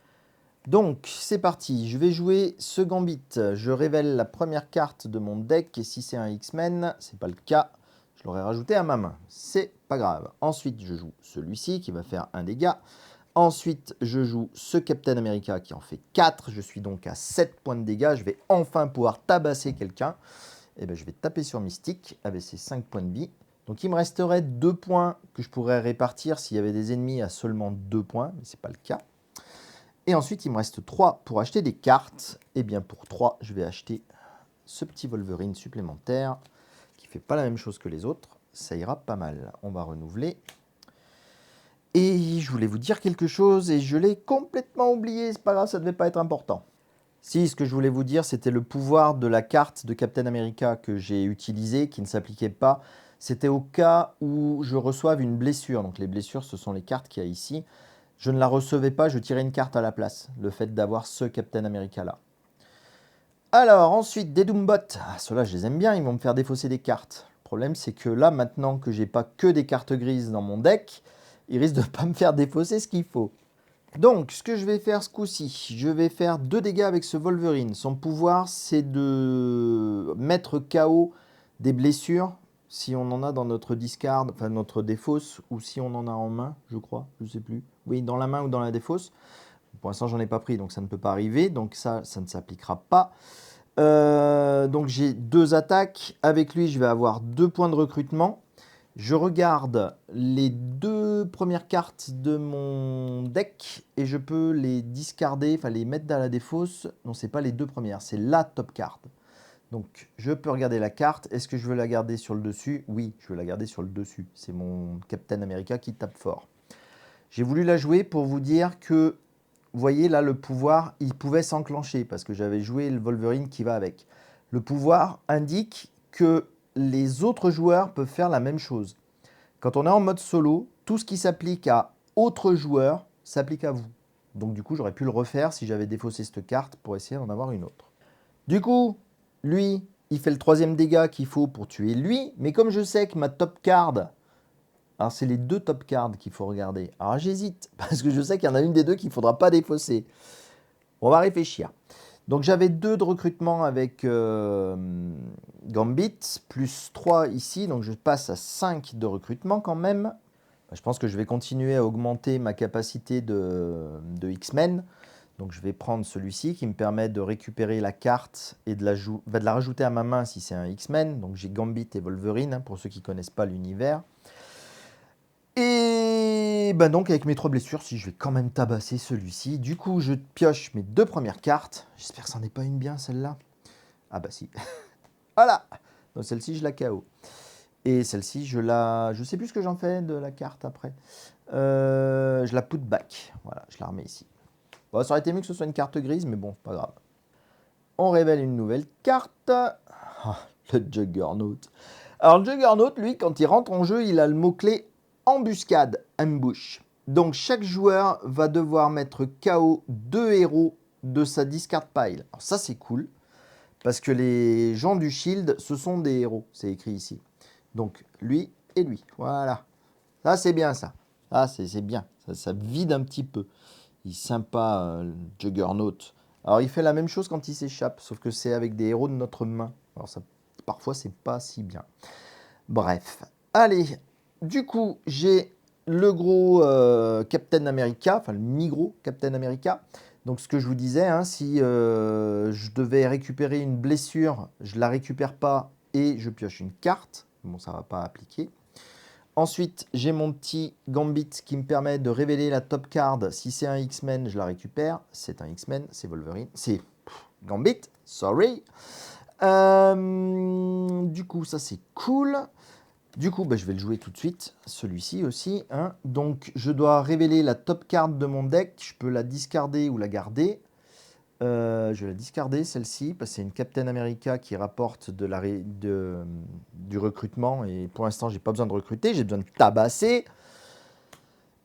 Donc, c'est parti, je vais jouer ce gambit. Je révèle la première carte de mon deck, et si c'est un X-Men, c'est pas le cas, je l'aurais rajouté à ma main. C'est pas grave. Ensuite, je joue celui-ci, qui va faire un dégât. Ensuite, je joue ce Captain America, qui en fait 4. Je suis donc à 7 points de dégâts. Je vais enfin pouvoir tabasser quelqu'un. Et bien, je vais taper sur Mystique, avec ses 5 points de vie. Donc il me resterait 2 points que je pourrais répartir s'il y avait des ennemis à seulement 2 points, mais ce n'est pas le cas. Et ensuite, il me reste 3 pour acheter des cartes. Et bien pour 3, je vais acheter ce petit Wolverine supplémentaire qui ne fait pas la même chose que les autres. Ça ira pas mal. On va renouveler. Et je voulais vous dire quelque chose et je l'ai complètement oublié. C'est pas grave, ça ne devait pas être important. Si, ce que je voulais vous dire, c'était le pouvoir de la carte de Captain America que j'ai utilisée, qui ne s'appliquait pas. C'était au cas où je reçoive une blessure. Donc les blessures, ce sont les cartes qu'il y a ici. Je ne la recevais pas, je tirais une carte à la place. Le fait d'avoir ce Captain America là. Alors ensuite, des Doombots. Ah, ceux-là, je les aime bien, ils vont me faire défausser des cartes. Le problème, c'est que là, maintenant que j'ai pas que des cartes grises dans mon deck, ils risquent de ne pas me faire défausser ce qu'il faut. Donc, ce que je vais faire ce coup-ci, je vais faire 2 dégâts avec ce Wolverine. Son pouvoir, c'est de mettre KO des blessures, si on en a dans notre discard, enfin notre défausse, ou si on en a en main, je crois, je sais plus. Oui, dans la main ou dans la défausse. Pour l'instant, j'en ai pas pris, donc ça ne peut pas arriver. Donc ça ne s'appliquera pas. Donc j'ai 2 attaques. Avec lui, je vais avoir 2 points de recrutement. Je regarde les 2 premières cartes de mon deck et je peux les discarder, enfin les mettre dans la défausse. Non, c'est pas les 2 premières, c'est la top card. Donc je peux regarder la carte. Est-ce que je veux la garder sur le dessus? Oui, je veux la garder sur le dessus. C'est mon Captain America qui tape fort. J'ai voulu la jouer pour vous dire que, vous voyez là, le pouvoir, il pouvait s'enclencher parce que j'avais joué le Wolverine qui va avec. Le pouvoir indique que les autres joueurs peuvent faire la même chose. Quand on est en mode solo, tout ce qui s'applique à autres joueurs s'applique à vous. Donc du coup, j'aurais pu le refaire si j'avais défaussé cette carte pour essayer d'en avoir une autre. Du coup, lui, il fait le 3e dégât qu'il faut pour tuer lui. Mais comme je sais que ma top card, alors c'est les 2 top cards qu'il faut regarder. Alors j'hésite, parce que je sais qu'il y en a une des 2 qu'il ne faudra pas défausser. On va réfléchir. Donc j'avais 2 de recrutement avec Gambit, plus 3 ici, donc je passe à 5 de recrutement quand même. Je pense que je vais continuer à augmenter ma capacité de X-Men. Donc je vais prendre celui-ci qui me permet de récupérer la carte et de la rajouter à ma main si c'est un X-Men. Donc j'ai Gambit et Wolverine, hein, pour ceux qui ne connaissent pas l'univers. Et ben donc avec mes 3 blessures, si je vais quand même tabasser celui-ci. Du coup, je pioche mes 2 premières cartes. J'espère que ça n'en est pas une bien celle-là. Ah bah si. Voilà. Donc celle-ci, je la KO. Et celle-ci, je sais plus ce que j'en fais de la carte après. Je la put back. Voilà, je la remets ici. Bon, ça aurait été mieux que ce soit une carte grise, mais bon, pas grave. On révèle une nouvelle carte. Ah, le Juggernaut. Alors le Juggernaut, lui, quand il rentre en jeu, il a le mot-clé embuscade, ambush. Donc chaque joueur va devoir mettre KO 2 héros de sa discard pile. Alors ça c'est cool, parce que les gens du shield, ce sont des héros, c'est écrit ici. Donc lui et lui, voilà. Ça c'est bien ça. Ah c'est bien, ça vide un petit peu. Il est sympa, le Juggernaut. Alors il fait la même chose quand il s'échappe, sauf que c'est avec des héros de notre main. Alors ça, parfois c'est pas si bien. Bref, allez, Du coup, j'ai le gros Captain America, enfin le mi-gros Captain America. Donc ce que je vous disais, hein, si je devais récupérer une blessure, je la récupère pas et je pioche une carte. Bon, ça va pas appliquer. Ensuite, j'ai mon petit Gambit qui me permet de révéler la top card. Si c'est un X-Men, je la récupère. C'est un X-Men, c'est Wolverine. C'est Gambit, sorry. Du coup, ça c'est cool. Du coup, bah, je vais le jouer tout de suite, celui-ci aussi, hein. Donc, je dois révéler la top card de mon deck. Je peux la discarder ou la garder. Je vais la discarder, celle-ci, parce que c'est une Captain America qui rapporte du recrutement. Et pour l'instant, j'ai pas besoin de recruter, j'ai besoin de tabasser.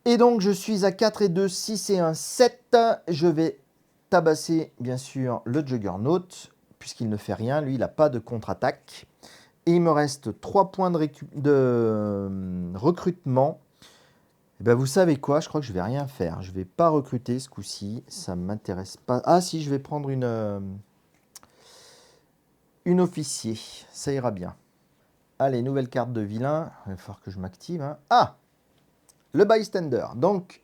Et donc, je suis à 4 et 2, 6 et 1, 7. Je vais tabasser, bien sûr, le Juggernaut, puisqu'il ne fait rien. Lui, il n'a pas de contre-attaque. Et il me reste 3 points de recrutement. Et ben vous savez quoi, je crois que je vais rien faire. Je vais pas recruter ce coup-ci, ça m'intéresse pas. Ah si, je vais prendre une officier, ça ira bien. Allez, nouvelle carte de vilain, il va falloir que je m'active, hein. Ah, le bystander. Donc,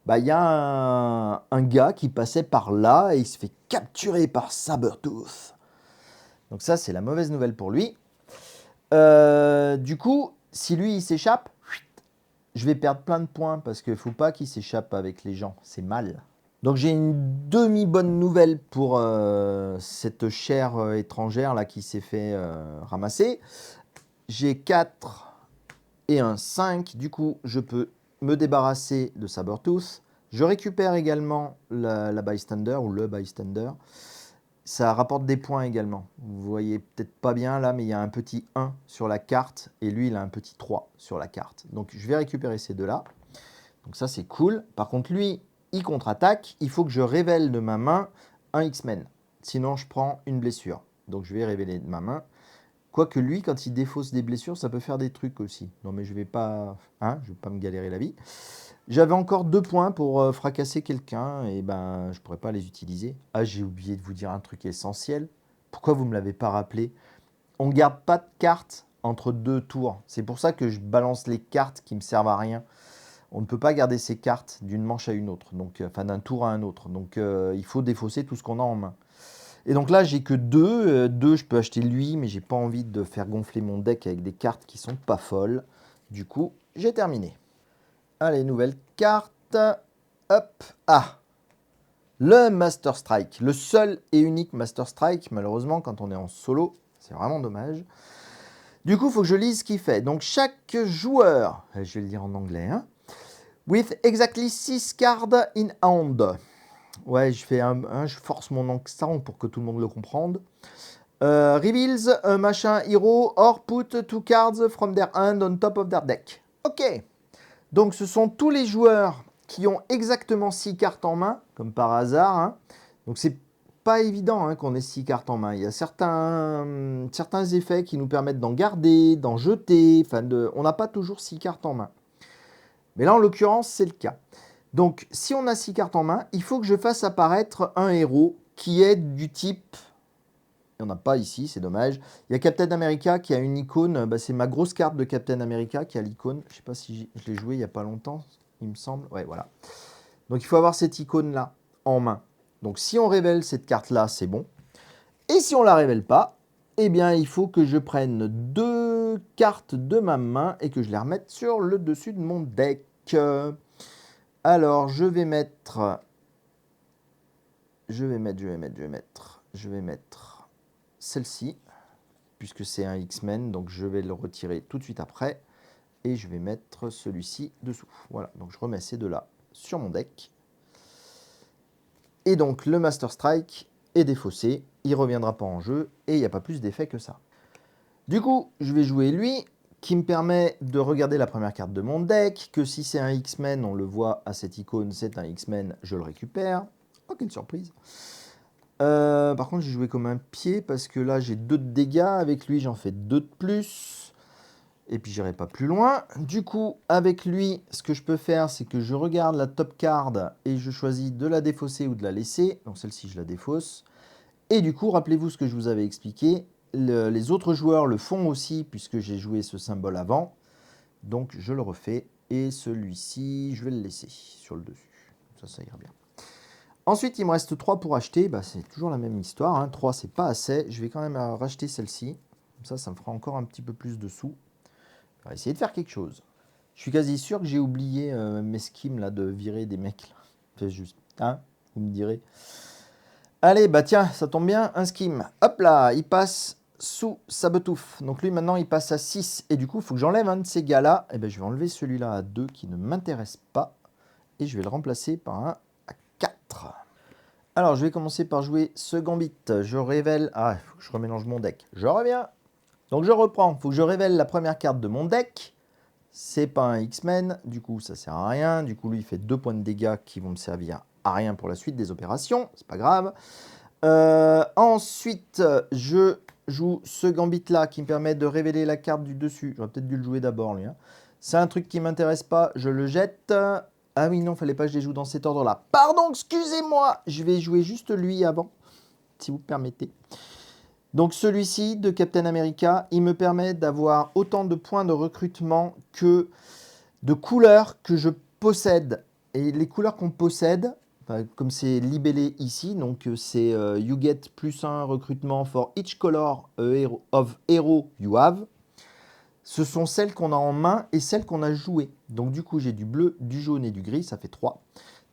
bah, y a un gars qui passait par là et il se fait capturer par Sabertooth. Donc ça, c'est la mauvaise nouvelle pour lui. Du coup, si lui, il s'échappe, je vais perdre plein de points parce qu'il ne faut pas qu'il s'échappe avec les gens, c'est mal. Donc j'ai une demi-bonne nouvelle pour cette chère étrangère là qui s'est fait ramasser. J'ai 4 et un 5, du coup je peux me débarrasser de Sabertooth. Je récupère également la bystander ou le bystander. Ça rapporte des points également. Vous voyez peut-être pas bien là, mais il y a un petit 1 sur la carte et lui il a un petit 3 sur la carte. Donc je vais récupérer ces deux-là. Donc ça c'est cool. Par contre lui, il contre-attaque. Il faut que je révèle de ma main un X-Men. Sinon je prends une blessure. Donc je vais révéler de ma main. Quoique lui, quand il défausse des blessures, ça peut faire des trucs aussi. Non mais je vais pas, hein, je vais pas me galérer la vie. J'avais encore 2 points pour fracasser quelqu'un et ben je pourrais pas les utiliser. Ah, j'ai oublié de vous dire un truc essentiel. Pourquoi vous me l'avez pas rappelé? On garde pas de cartes entre 2 tours. C'est pour ça que je balance les cartes qui me servent à rien. On ne peut pas garder ces cartes d'une manche à une autre, donc enfin d'un tour à un autre. Donc il faut défausser tout ce qu'on a en main. Et donc là, j'ai que 2. 2, je peux acheter lui, mais j'ai pas envie de faire gonfler mon deck avec des cartes qui sont pas folles. Du coup, j'ai terminé. Allez, nouvelle carte. Hop. Ah, le Master Strike. Le seul et unique Master Strike, malheureusement, quand on est en solo. C'est vraiment dommage. Du coup, il faut que je lise ce qu'il fait. Donc, chaque joueur, je vais le dire en anglais, hein, with exactly 6 cards in hand. Ouais, je force mon accent pour que tout le monde le comprenne. Reveals a machin hero or put 2 cards from their hand on top of their deck. Ok. Donc ce sont tous les joueurs qui ont exactement 6 cartes en main, comme par hasard, hein. Donc c'est pas évident hein, qu'on ait 6 cartes en main. Il y a certains effets qui nous permettent d'en garder, d'en jeter. On n'a pas toujours 6 cartes en main. Mais là, en l'occurrence, c'est le cas. Donc, si on a 6 cartes en main, il faut que je fasse apparaître un héros qui est du type... Il n'y en a pas ici, c'est dommage. Il y a Captain America qui a une icône. Bah, c'est ma grosse carte de Captain America qui a l'icône. Je ne sais pas si je l'ai joué il n'y a pas longtemps, il me semble. Ouais, voilà. Donc, il faut avoir cette icône-là en main. Donc, si on révèle cette carte-là, c'est bon. Et si on ne la révèle pas, eh bien, il faut que je prenne 2 cartes de ma main et que je les remette sur le dessus de mon deck. Alors, je vais mettre celle-ci, puisque c'est un X-Men, donc je vais le retirer tout de suite après. Et je vais mettre celui-ci dessous. Voilà, donc je remets ces deux-là sur mon deck. Et donc, le Master Strike est défaussé, il ne reviendra pas en jeu, et il n'y a pas plus d'effet que ça. Du coup, je vais jouer lui, qui me permet de regarder la première carte de mon deck, que si c'est un X-Men, on le voit à cette icône, c'est un X-Men, je le récupère. Oh, quelle surprise! Par contre, j'ai joué comme un pied, parce que là, j'ai 2 de dégâts, avec lui, j'en fais 2 de plus. Et puis, j'irai pas plus loin. Du coup, avec lui, ce que je peux faire, c'est que je regarde la top card, et je choisis de la défausser ou de la laisser. Donc, celle-ci, je la défausse. Et du coup, rappelez-vous ce que je vous avais expliqué. Les autres joueurs le font aussi, puisque j'ai joué ce symbole avant. Donc je le refais. Et celui-ci, je vais le laisser sur le dessus. Ça ira bien. Ensuite, il me reste 3 pour acheter. Bah, c'est toujours la même histoire. Hein. 3, c'est pas assez. Je vais quand même racheter celle-ci. Comme ça me fera encore un petit peu plus de sous. On va essayer de faire quelque chose. Je suis quasi sûr que j'ai oublié mes schemes là, de virer des mecs. Là. Enfin, juste, hein, vous me direz. Allez, bah tiens, ça tombe bien, un scheme. Hop là, il passe sous Sabetouf. Donc lui, maintenant, il passe à 6. Et du coup, il faut que j'enlève un de ces gars-là. Et bien, je vais enlever celui-là à 2 qui ne m'intéresse pas. Et je vais le remplacer par un à 4. Alors, je vais commencer par jouer ce Gambit. Je révèle... Ah, il faut que je remélange mon deck. Je reviens. Donc, je reprends. Il faut que je révèle la première carte de mon deck. C'est pas un X-Men. Du coup, ça sert à rien. Du coup, lui, il fait 2 points de dégâts qui vont me servir à rien pour la suite des opérations. C'est pas grave. Ensuite, je joue ce Gambit-là qui me permet de révéler la carte du dessus. J'aurais peut-être dû le jouer d'abord, lui. Hein. C'est un truc qui ne m'intéresse pas. Je le jette. Ah oui, non, fallait pas que je les joue dans cet ordre-là. Pardon, excusez-moi. Je vais jouer juste lui avant, si vous permettez. Donc celui-ci de Captain America, il me permet d'avoir autant de points de recrutement que de couleurs que je possède. Et les couleurs qu'on possède, comme c'est libellé ici, donc c'est you get +1 recrutement for each color of hero you have. Ce sont celles qu'on a en main et celles qu'on a jouées. Donc du coup, j'ai du bleu, du jaune et du gris, ça fait 3.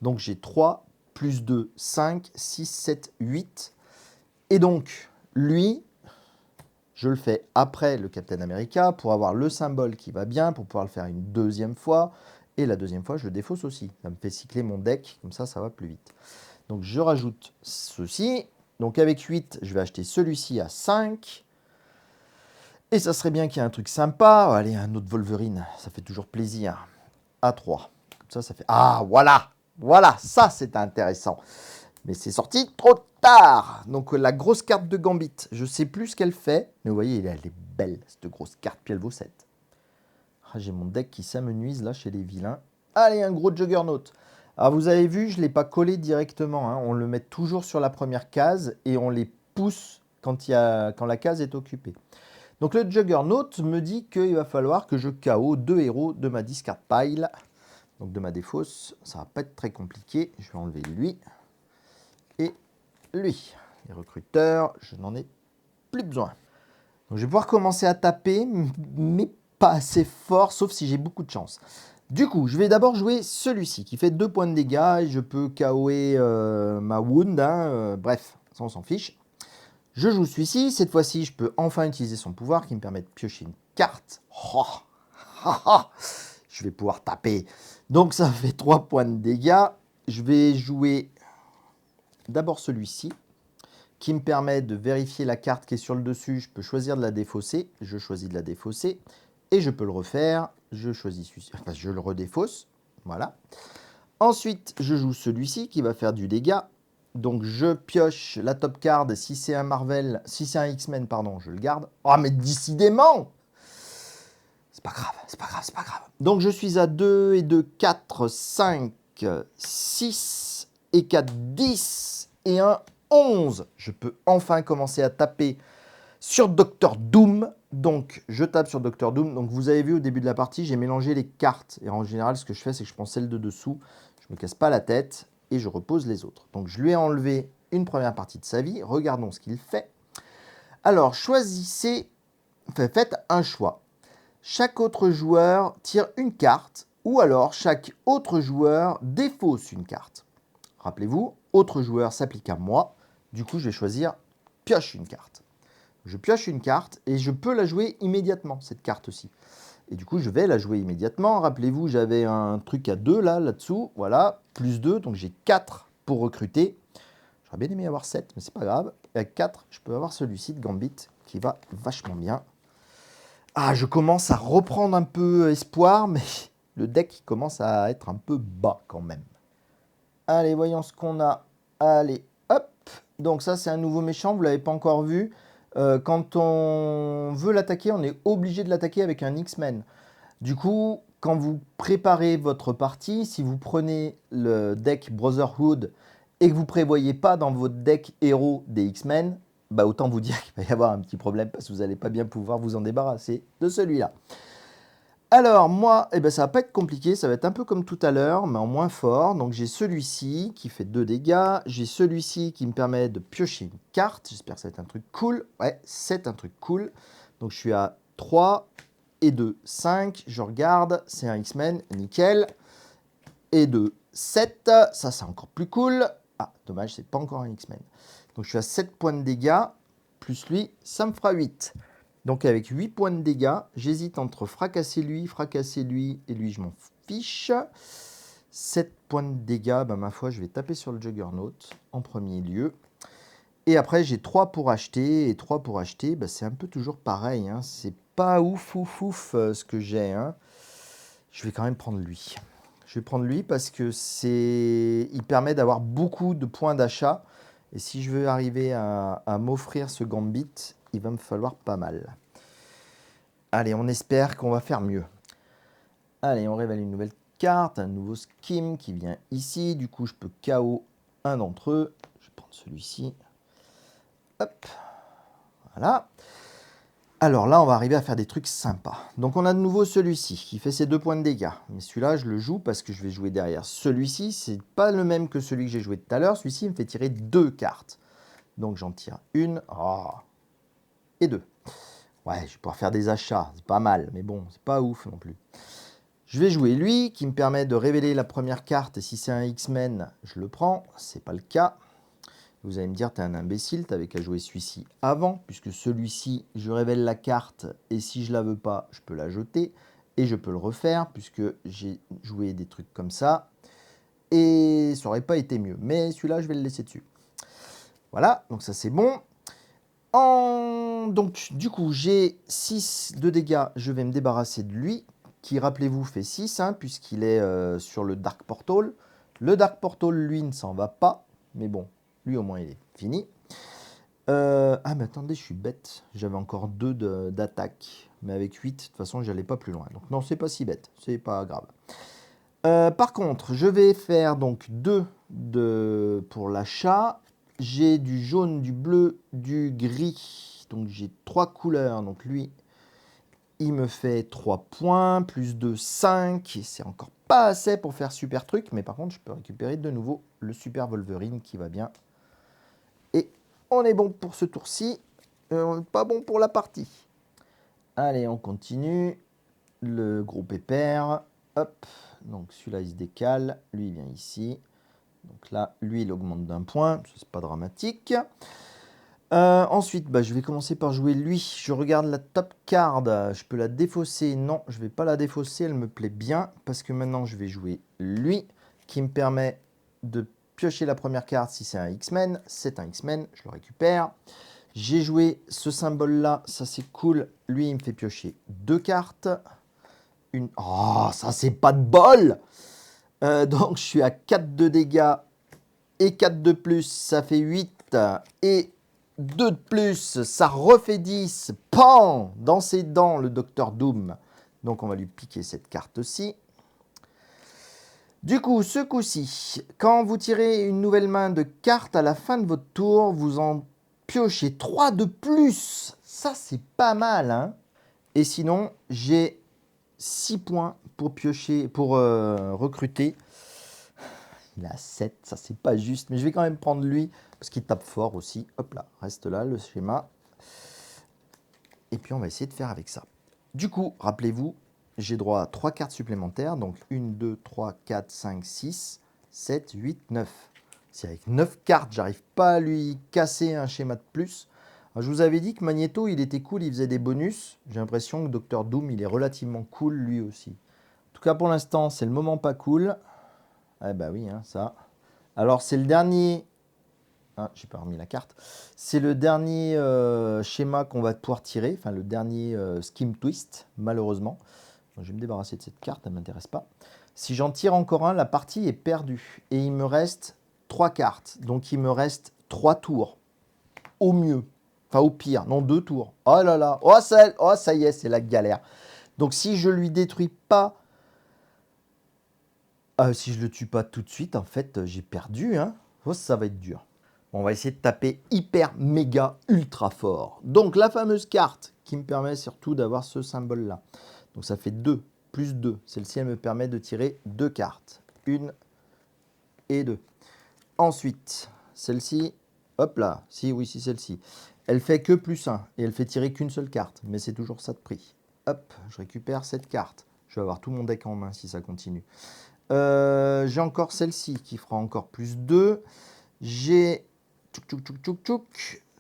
Donc j'ai 3 plus 2, 5, 6, 7, 8. Et donc, lui, je le fais après le Captain America pour avoir le symbole qui va bien, pour pouvoir le faire une deuxième fois. Et la deuxième fois, je le défausse aussi. Ça me fait cycler mon deck, comme ça va plus vite. Donc je rajoute ceci. Donc avec 8, je vais acheter celui-ci à 5. Et ça serait bien qu'il y ait un truc sympa. Allez, un autre Wolverine, ça fait toujours plaisir. À 3. Comme ça fait... Ah, voilà. Voilà, ça c'est intéressant. Mais c'est sorti trop tard. Donc la grosse carte de Gambit, je ne sais plus ce qu'elle fait. Mais vous voyez, elle est belle, cette grosse carte. Puis elle vaut 7. Ah, j'ai mon deck qui s'amenuise là chez les vilains. Allez, un gros Juggernaut. Alors vous avez vu, je ne l'ai pas collé directement. Hein. On le met toujours sur la première case et on les pousse quand la case est occupée. Donc le Juggernaut me dit qu'il va falloir que je KO 2 héros de ma discard pile. Donc de ma défausse, ça va pas être très compliqué. Je vais enlever lui et lui. Les recruteurs, je n'en ai plus besoin. Donc je vais pouvoir commencer à taper, mais pas assez fort, sauf si j'ai beaucoup de chance. Du coup, je vais d'abord jouer celui-ci, qui fait 2 points de dégâts, et je peux KOer ma wound, hein, bref, ça on s'en fiche. Je joue celui-ci, cette fois-ci, je peux enfin utiliser son pouvoir, qui me permet de piocher une carte. Oh, je vais pouvoir taper. Donc ça fait 3 points de dégâts. Je vais jouer d'abord celui-ci, qui me permet de vérifier la carte qui est sur le dessus. Je peux choisir de la défausser. Je choisis de la défausser. Et je peux le refaire. Je choisis celui-ci. Enfin, je le redéfausse. Voilà. Ensuite, je joue celui-ci qui va faire du dégât. Donc, je pioche la top card. Si c'est un Marvel, si c'est un X-Men, pardon, je le garde. Oh, mais décidément! C'est pas grave, c'est pas grave, c'est pas grave. Donc, je suis à 2 et 2, 4, 5, 6 et 4, 10 et 1, 11. Je peux enfin commencer à taper sur Dr Doom. Donc, je tape sur Dr Doom. Donc, vous avez vu au début de la partie, j'ai mélangé les cartes. Et en général, ce que je fais, c'est que je prends celle de dessous. Je ne me casse pas la tête et je repose les autres. Donc, je lui ai enlevé une première partie de sa vie. Regardons ce qu'il fait. Alors, choisissez, faites un choix. Chaque autre joueur tire une carte ou alors chaque autre joueur défausse une carte. Rappelez-vous, autre joueur s'applique à moi. Du coup, je vais choisir pioche une carte. Je pioche une carte et je peux la jouer immédiatement, cette carte-ci. Et du coup, je vais la jouer immédiatement. Rappelez-vous, j'avais un truc à 2 là-dessous. Voilà, plus 2, donc j'ai 4 pour recruter. J'aurais bien aimé avoir 7, mais c'est pas grave. Et avec 4, je peux avoir celui-ci de Gambit qui va vachement bien. Ah, je commence à reprendre un peu espoir, mais le deck commence à être un peu bas quand même. Allez, voyons ce qu'on a. Allez, hop. Donc ça, c'est un nouveau méchant, vous ne l'avez pas encore vu. Quand on veut l'attaquer, on est obligé de l'attaquer avec un X-Men. Du coup, quand vous préparez votre partie, si vous prenez le deck Brotherhood et que vous ne prévoyez pas dans votre deck héros des X-Men, bah autant vous dire qu'il va y avoir un petit problème parce que vous n'allez pas bien pouvoir vous en débarrasser de celui-là. Alors, moi, eh ben, ça va pas être compliqué. Ça va être un peu comme tout à l'heure, mais en moins fort. Donc, j'ai celui-ci qui fait 2 dégâts. J'ai celui-ci qui me permet de piocher une carte. J'espère que ça va être un truc cool. Ouais, c'est un truc cool. Donc, je suis à 3 et 2, 5. Je regarde. C'est un X-Men. Nickel. Et 2, 7. Ça, c'est encore plus cool. Ah, dommage, c'est pas encore un X-Men. Donc, je suis à 7 points de dégâts. Plus lui, ça me fera 8. Donc avec 8 points de dégâts, j'hésite entre fracasser lui et lui, je m'en fiche. 7 points de dégâts, bah, ma foi, je vais taper sur le Juggernaut en premier lieu. Et après, j'ai 3 pour acheter. Et 3 pour acheter, bah, c'est un peu toujours pareil. Hein. C'est pas ouf, ce que j'ai. Hein. Je vais quand même prendre lui. Je vais prendre lui parce que il permet d'avoir beaucoup de points d'achat. Et si je veux arriver à m'offrir ce Gambit, il va me falloir pas mal. Allez, on espère qu'on va faire mieux. Allez, on révèle une nouvelle carte, un nouveau skim qui vient ici. Du coup, je peux KO un d'entre eux. Je vais prendre celui-ci. Hop. Voilà. Alors là, on va arriver à faire des trucs sympas. Donc on a de nouveau celui-ci qui fait ses 2 points de dégâts. Mais celui-là, je le joue parce que je vais jouer derrière. Celui-ci, c'est pas le même que celui que j'ai joué tout à l'heure. Celui-ci, il me fait tirer 2 cartes. Donc j'en tire une et 2. Ouais, je vais pouvoir faire des achats, c'est pas mal, mais bon, c'est pas ouf non plus. Je vais jouer lui, qui me permet de révéler la première carte, et si c'est un X-Men, je le prends, c'est pas le cas. Vous allez me dire, t'es un imbécile, t'avais qu'à jouer celui-ci avant, puisque celui-ci, je révèle la carte, et si je la veux pas, je peux la jeter, et je peux le refaire, puisque j'ai joué des trucs comme ça, et ça aurait pas été mieux. Mais celui-là, je vais le laisser dessus. Voilà, donc ça c'est bon. Donc, du coup, j'ai 6 de dégâts. Je vais me débarrasser de lui, qui, rappelez-vous, fait 6, hein, puisqu'il est sur le Dark Portal. Le Dark Portal, lui, ne s'en va pas. Mais bon, lui, au moins, il est fini. Ah, mais attendez, je suis bête. J'avais encore 2 d'attaque. Mais avec 8, de toute façon, j'allais pas plus loin. Donc, non, c'est pas si bête. C'est pas grave. Par contre, je vais faire donc 2 pour l'achat. J'ai du jaune, du bleu, du gris. Donc j'ai 3 couleurs. Donc lui, il me fait 3 points. Plus 2, 5. C'est encore pas assez pour faire super truc. Mais par contre, je peux récupérer de nouveau le super Wolverine qui va bien. Et on est bon pour ce tour-ci. Pas bon pour la partie. Allez, on continue. Le gros pépère. Hop. Donc celui-là, il se décale. Lui, il vient ici. Donc là, lui, il augmente d'un point. C'est pas dramatique. Ensuite, je vais commencer par jouer lui. Je regarde la top card. Je peux la défausser. Non, je ne vais pas la défausser. Elle me plaît bien. Parce que maintenant, je vais jouer lui. Qui me permet de piocher la première carte si c'est un X-Men. C'est un X-Men. Je le récupère. J'ai joué ce symbole-là. Ça, c'est cool. Lui, il me fait piocher 2 cartes. Oh, ça, c'est pas de bol! Donc, je suis à 4 de dégâts et 4 de plus, ça fait 8. Et 2 de plus, ça refait 10. Pan! Dans ses dents, le Docteur Doom. Donc, on va lui piquer cette carte-ci. Du coup, ce coup-ci, quand vous tirez une nouvelle main de cartes à la fin de votre tour, vous en piochez 3 de plus. Ça, c'est pas mal, hein? Et sinon, j'ai 6 points pour piocher, pour recruter. Il a 7, ça c'est pas juste, mais je vais quand même prendre lui, parce qu'il tape fort aussi. Hop là, reste là le schéma. Et puis on va essayer de faire avec ça. Du coup, rappelez-vous, j'ai droit à 3 cartes supplémentaires, donc 1, 2, 3, 4, 5, 6, 7, 8, 9. Si avec 9 cartes, j'arrive pas à lui casser un schéma de plus. Alors, je vous avais dit que Magneto, il était cool, il faisait des bonus. J'ai l'impression que Docteur Doom, il est relativement cool lui aussi. En tout cas, pour l'instant, c'est le moment pas cool. Ah bah oui, hein, ça. Alors, c'est le dernier... Ah, j'ai pas remis la carte. C'est le dernier schéma qu'on va pouvoir tirer. Enfin, le dernier Skim Twist, malheureusement. Donc, je vais me débarrasser de cette carte, elle ne m'intéresse pas. Si j'en tire encore un, la partie est perdue. Et il me reste 3 cartes. Donc, il me reste 3 tours. Au mieux. Enfin, au pire. Non, 2 tours. Oh là là. Oh, ça y est, c'est la galère. Donc, si je lui détruis pas... si je le tue pas tout de suite, en fait, j'ai perdu. Hein. Oh, ça va être dur. On va essayer de taper hyper, méga, ultra fort. Donc, la fameuse carte qui me permet surtout d'avoir ce symbole-là. Donc, ça fait 2, plus 2. Celle-ci, elle me permet de tirer 2 cartes. 1 et 2. Ensuite, celle-ci, hop là, si, oui, si celle-ci, elle fait que plus 1 et elle fait tirer qu'une seule carte, mais c'est toujours ça de prix. Hop, je récupère cette carte. Je vais avoir tout mon deck en main si ça continue. J'ai encore celle-ci qui fera encore plus 2. J'ai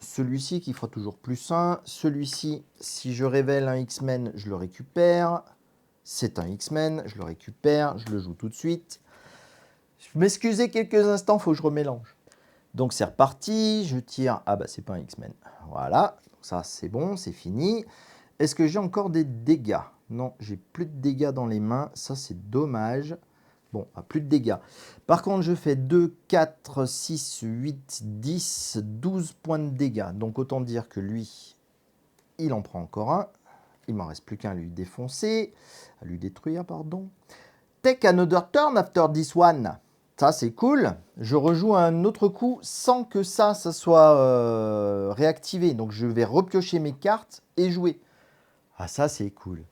celui-ci qui fera toujours plus 1. Celui-ci, si je révèle un X-Men, je le récupère. C'est un X-Men, je le récupère, je le joue tout de suite. Je m'excusez quelques instants, il faut que je remélange. Donc c'est reparti, je tire. Ah bah c'est pas un X-Men. Voilà, ça c'est bon, c'est fini. Est-ce que j'ai encore des dégâts? Non, j'ai plus de dégâts dans les mains, ça c'est dommage. Bon, plus de dégâts. Par contre, je fais 2, 4, 6, 8, 10, 12 points de dégâts. Donc autant dire que lui, il en prend encore un. Il m'en reste plus qu'un à lui défoncer, à lui détruire, pardon. Take another turn after this one. Ça, c'est cool. Je rejoue un autre coup sans que ça soit réactivé. Donc, je vais repiocher mes cartes et jouer. Ah, ça, c'est cool.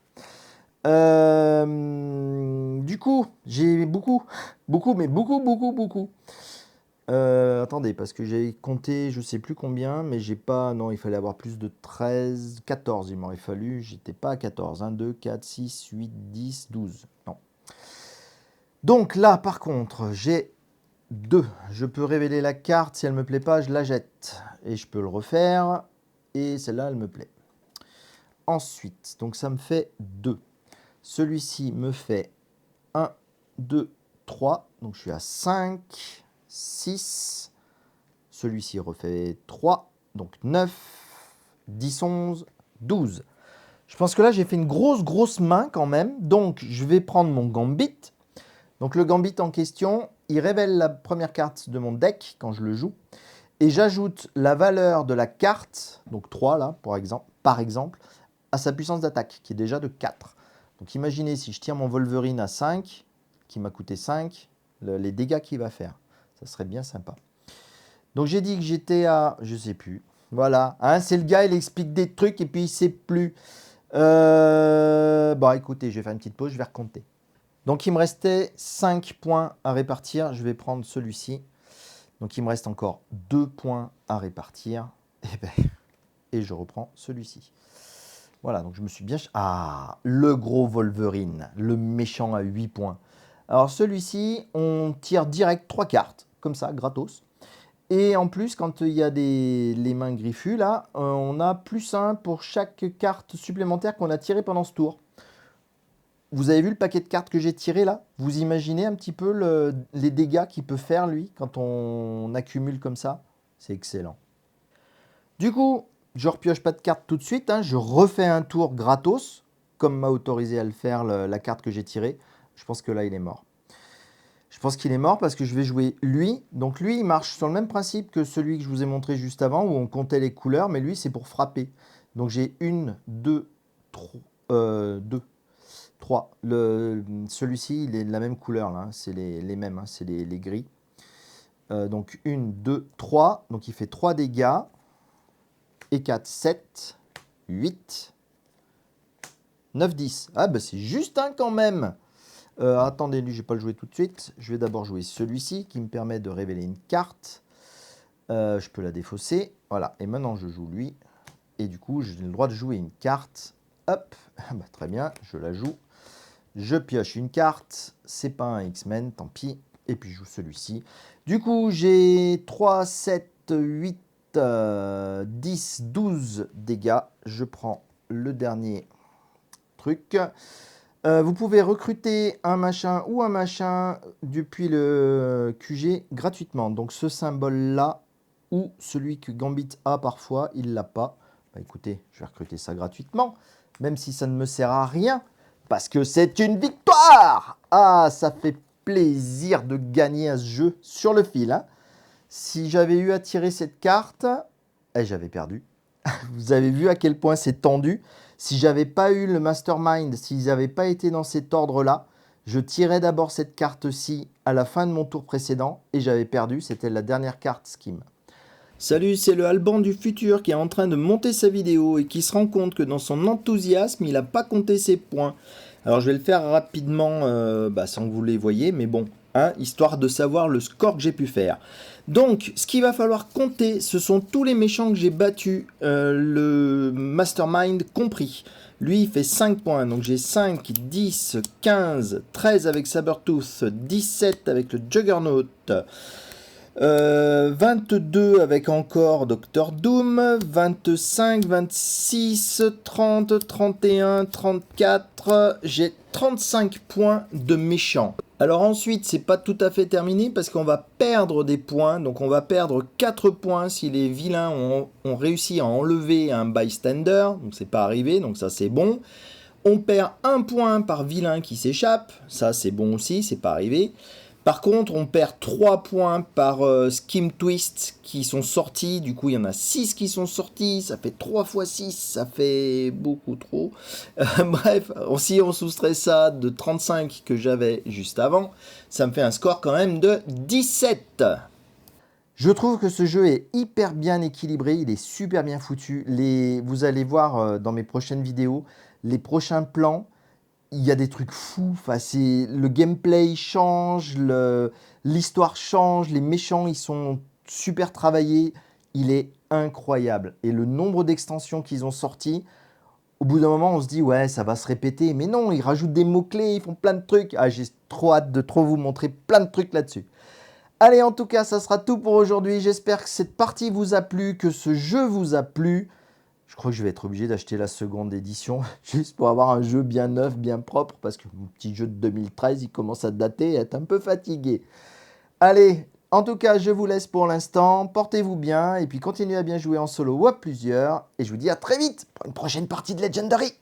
Du coup, j'ai beaucoup. Attendez, parce que j'ai compté, je sais plus combien, mais j'ai pas... Non, il fallait avoir plus de 13, 14, il m'aurait fallu. J'étais pas à 14. 1, 2, 4, 6, 8, 10, 12. Non. Donc là, par contre, j'ai 2. Je peux révéler la carte. Si elle ne me plaît pas, je la jette. Et je peux le refaire. Et celle-là, elle me plaît. Ensuite, donc ça me fait 2. Celui-ci me fait 1, 2, 3. Donc je suis à 5, 6. Celui-ci refait 3. Donc 9, 10, 11, 12. Je pense que là, j'ai fait une grosse main quand même. Donc je vais prendre mon Gambit. Donc le Gambit en question, il révèle la première carte de mon deck quand je le joue. Et j'ajoute la valeur de la carte, donc 3 là, par exemple, à sa puissance d'attaque, qui est déjà de 4. Donc imaginez si je tire mon Wolverine à 5, qui m'a coûté 5, les dégâts qu'il va faire. Ça serait bien sympa. Donc j'ai dit que j'étais à... je sais plus. Voilà, hein, c'est le gars, il explique des trucs et puis il sait plus. Bon écoutez, je vais faire une petite pause, je vais recompter. Donc il me restait 5 points à répartir. Je vais prendre celui-ci. Donc il me reste encore 2 points à répartir. Et je reprends celui-ci. Voilà, donc je me suis bien... Ah, le gros Wolverine, le méchant à 8 points. Alors celui-ci, on tire direct 3 cartes, comme ça, gratos. Et en plus, quand il y a les mains griffues, là, on a plus 1 pour chaque carte supplémentaire qu'on a tirée pendant ce tour. Vous avez vu le paquet de cartes que j'ai tiré là? Vous imaginez un petit peu les dégâts qu'il peut faire lui quand on accumule comme ça? C'est excellent. Du coup, je repioche pas de cartes tout de suite. Hein, je refais un tour gratos, comme m'a autorisé à le faire la carte que j'ai tirée. Je pense que là, il est mort. Je pense qu'il est mort parce que je vais jouer lui. Donc lui, il marche sur le même principe que celui que je vous ai montré juste avant, où on comptait les couleurs, mais lui, c'est pour frapper. Donc j'ai 1, 2, 2. 3. Celui-ci, il est de la même couleur, là. C'est les mêmes, hein, c'est les gris. Donc 1, 2, 3. Donc il fait 3 dégâts. Et 4, 7, 8, 9, 10. Ah bah c'est juste un quand même. Attendez, lui, je ne vais pas le jouer tout de suite. Je vais d'abord jouer celui-ci qui me permet de révéler une carte. Je peux la défausser. Voilà, et maintenant je joue lui. Et du coup, j'ai le droit de jouer une carte. Hop, bah, très bien, je la joue. Je pioche une carte, c'est pas un X-Men, tant pis. Et puis je joue celui-ci. Du coup, j'ai 3, 7, 8, 10, 12 dégâts. Je prends le dernier truc. Vous pouvez recruter un machin ou un machin depuis le QG gratuitement. Donc ce symbole-là, ou celui que Gambit a parfois, il ne l'a pas. Bah, écoutez, je vais recruter ça gratuitement, même si ça ne me sert à rien. Parce que c'est une victoire! Ah, ça fait plaisir de gagner à ce jeu sur le fil. Hein. Si j'avais eu à tirer cette carte, j'avais perdu. Vous avez vu à quel point c'est tendu. Si j'avais pas eu le mastermind, s'ils n'avaient pas été dans cet ordre-là, je tirais d'abord cette carte-ci à la fin de mon tour précédent et j'avais perdu. C'était la dernière carte Scheme. Salut, c'est le Alban du futur qui est en train de monter sa vidéo et qui se rend compte que dans son enthousiasme, il n'a pas compté ses points. Alors je vais le faire rapidement sans que vous les voyez, mais bon, hein, histoire de savoir le score que j'ai pu faire. Donc, ce qu'il va falloir compter, ce sont tous les méchants que j'ai battus, le Mastermind compris. Lui, il fait 5 points, donc j'ai 5, 10, 15, 13 avec Sabertooth, 17 avec le Juggernaut, 22 avec encore Docteur Doom, 25, 26, 30, 31, 34, j'ai 35 points de méchants. Alors ensuite, c'est pas tout à fait terminé parce qu'on va perdre des points, donc on va perdre 4 points si les vilains ont réussi à enlever un bystander, donc c'est pas arrivé, donc ça c'est bon. On perd 1 point par vilain qui s'échappe, ça c'est bon aussi, c'est pas arrivé. Par contre, on perd 3 points par Skim Twist qui sont sortis. Du coup, il y en a 6 qui sont sortis. Ça fait 3 fois 6, ça fait beaucoup trop. Bref, si on soustrait ça de 35 que j'avais juste avant, ça me fait un score quand même de 17. Je trouve que ce jeu est hyper bien équilibré, il est super bien foutu. Vous allez voir dans mes prochaines vidéos, les prochains plans, il y a des trucs fous. Enfin, le gameplay change, l'histoire change, les méchants ils sont super travaillés. Il est incroyable. Et le nombre d'extensions qu'ils ont sorties, au bout d'un moment on se dit ouais ça va se répéter. Mais non, ils rajoutent des mots-clés, ils font plein de trucs. Ah, j'ai trop hâte de trop vous montrer plein de trucs là-dessus. Allez, en tout cas, ça sera tout pour aujourd'hui. J'espère que cette partie vous a plu, que ce jeu vous a plu. Je crois que je vais être obligé d'acheter la seconde édition, juste pour avoir un jeu bien neuf, bien propre, parce que mon petit jeu de 2013, il commence à dater et à être un peu fatigué. Allez, en tout cas, je vous laisse pour l'instant. Portez-vous bien, et puis continuez à bien jouer en solo ou à plusieurs. Et je vous dis à très vite pour une prochaine partie de Legendary.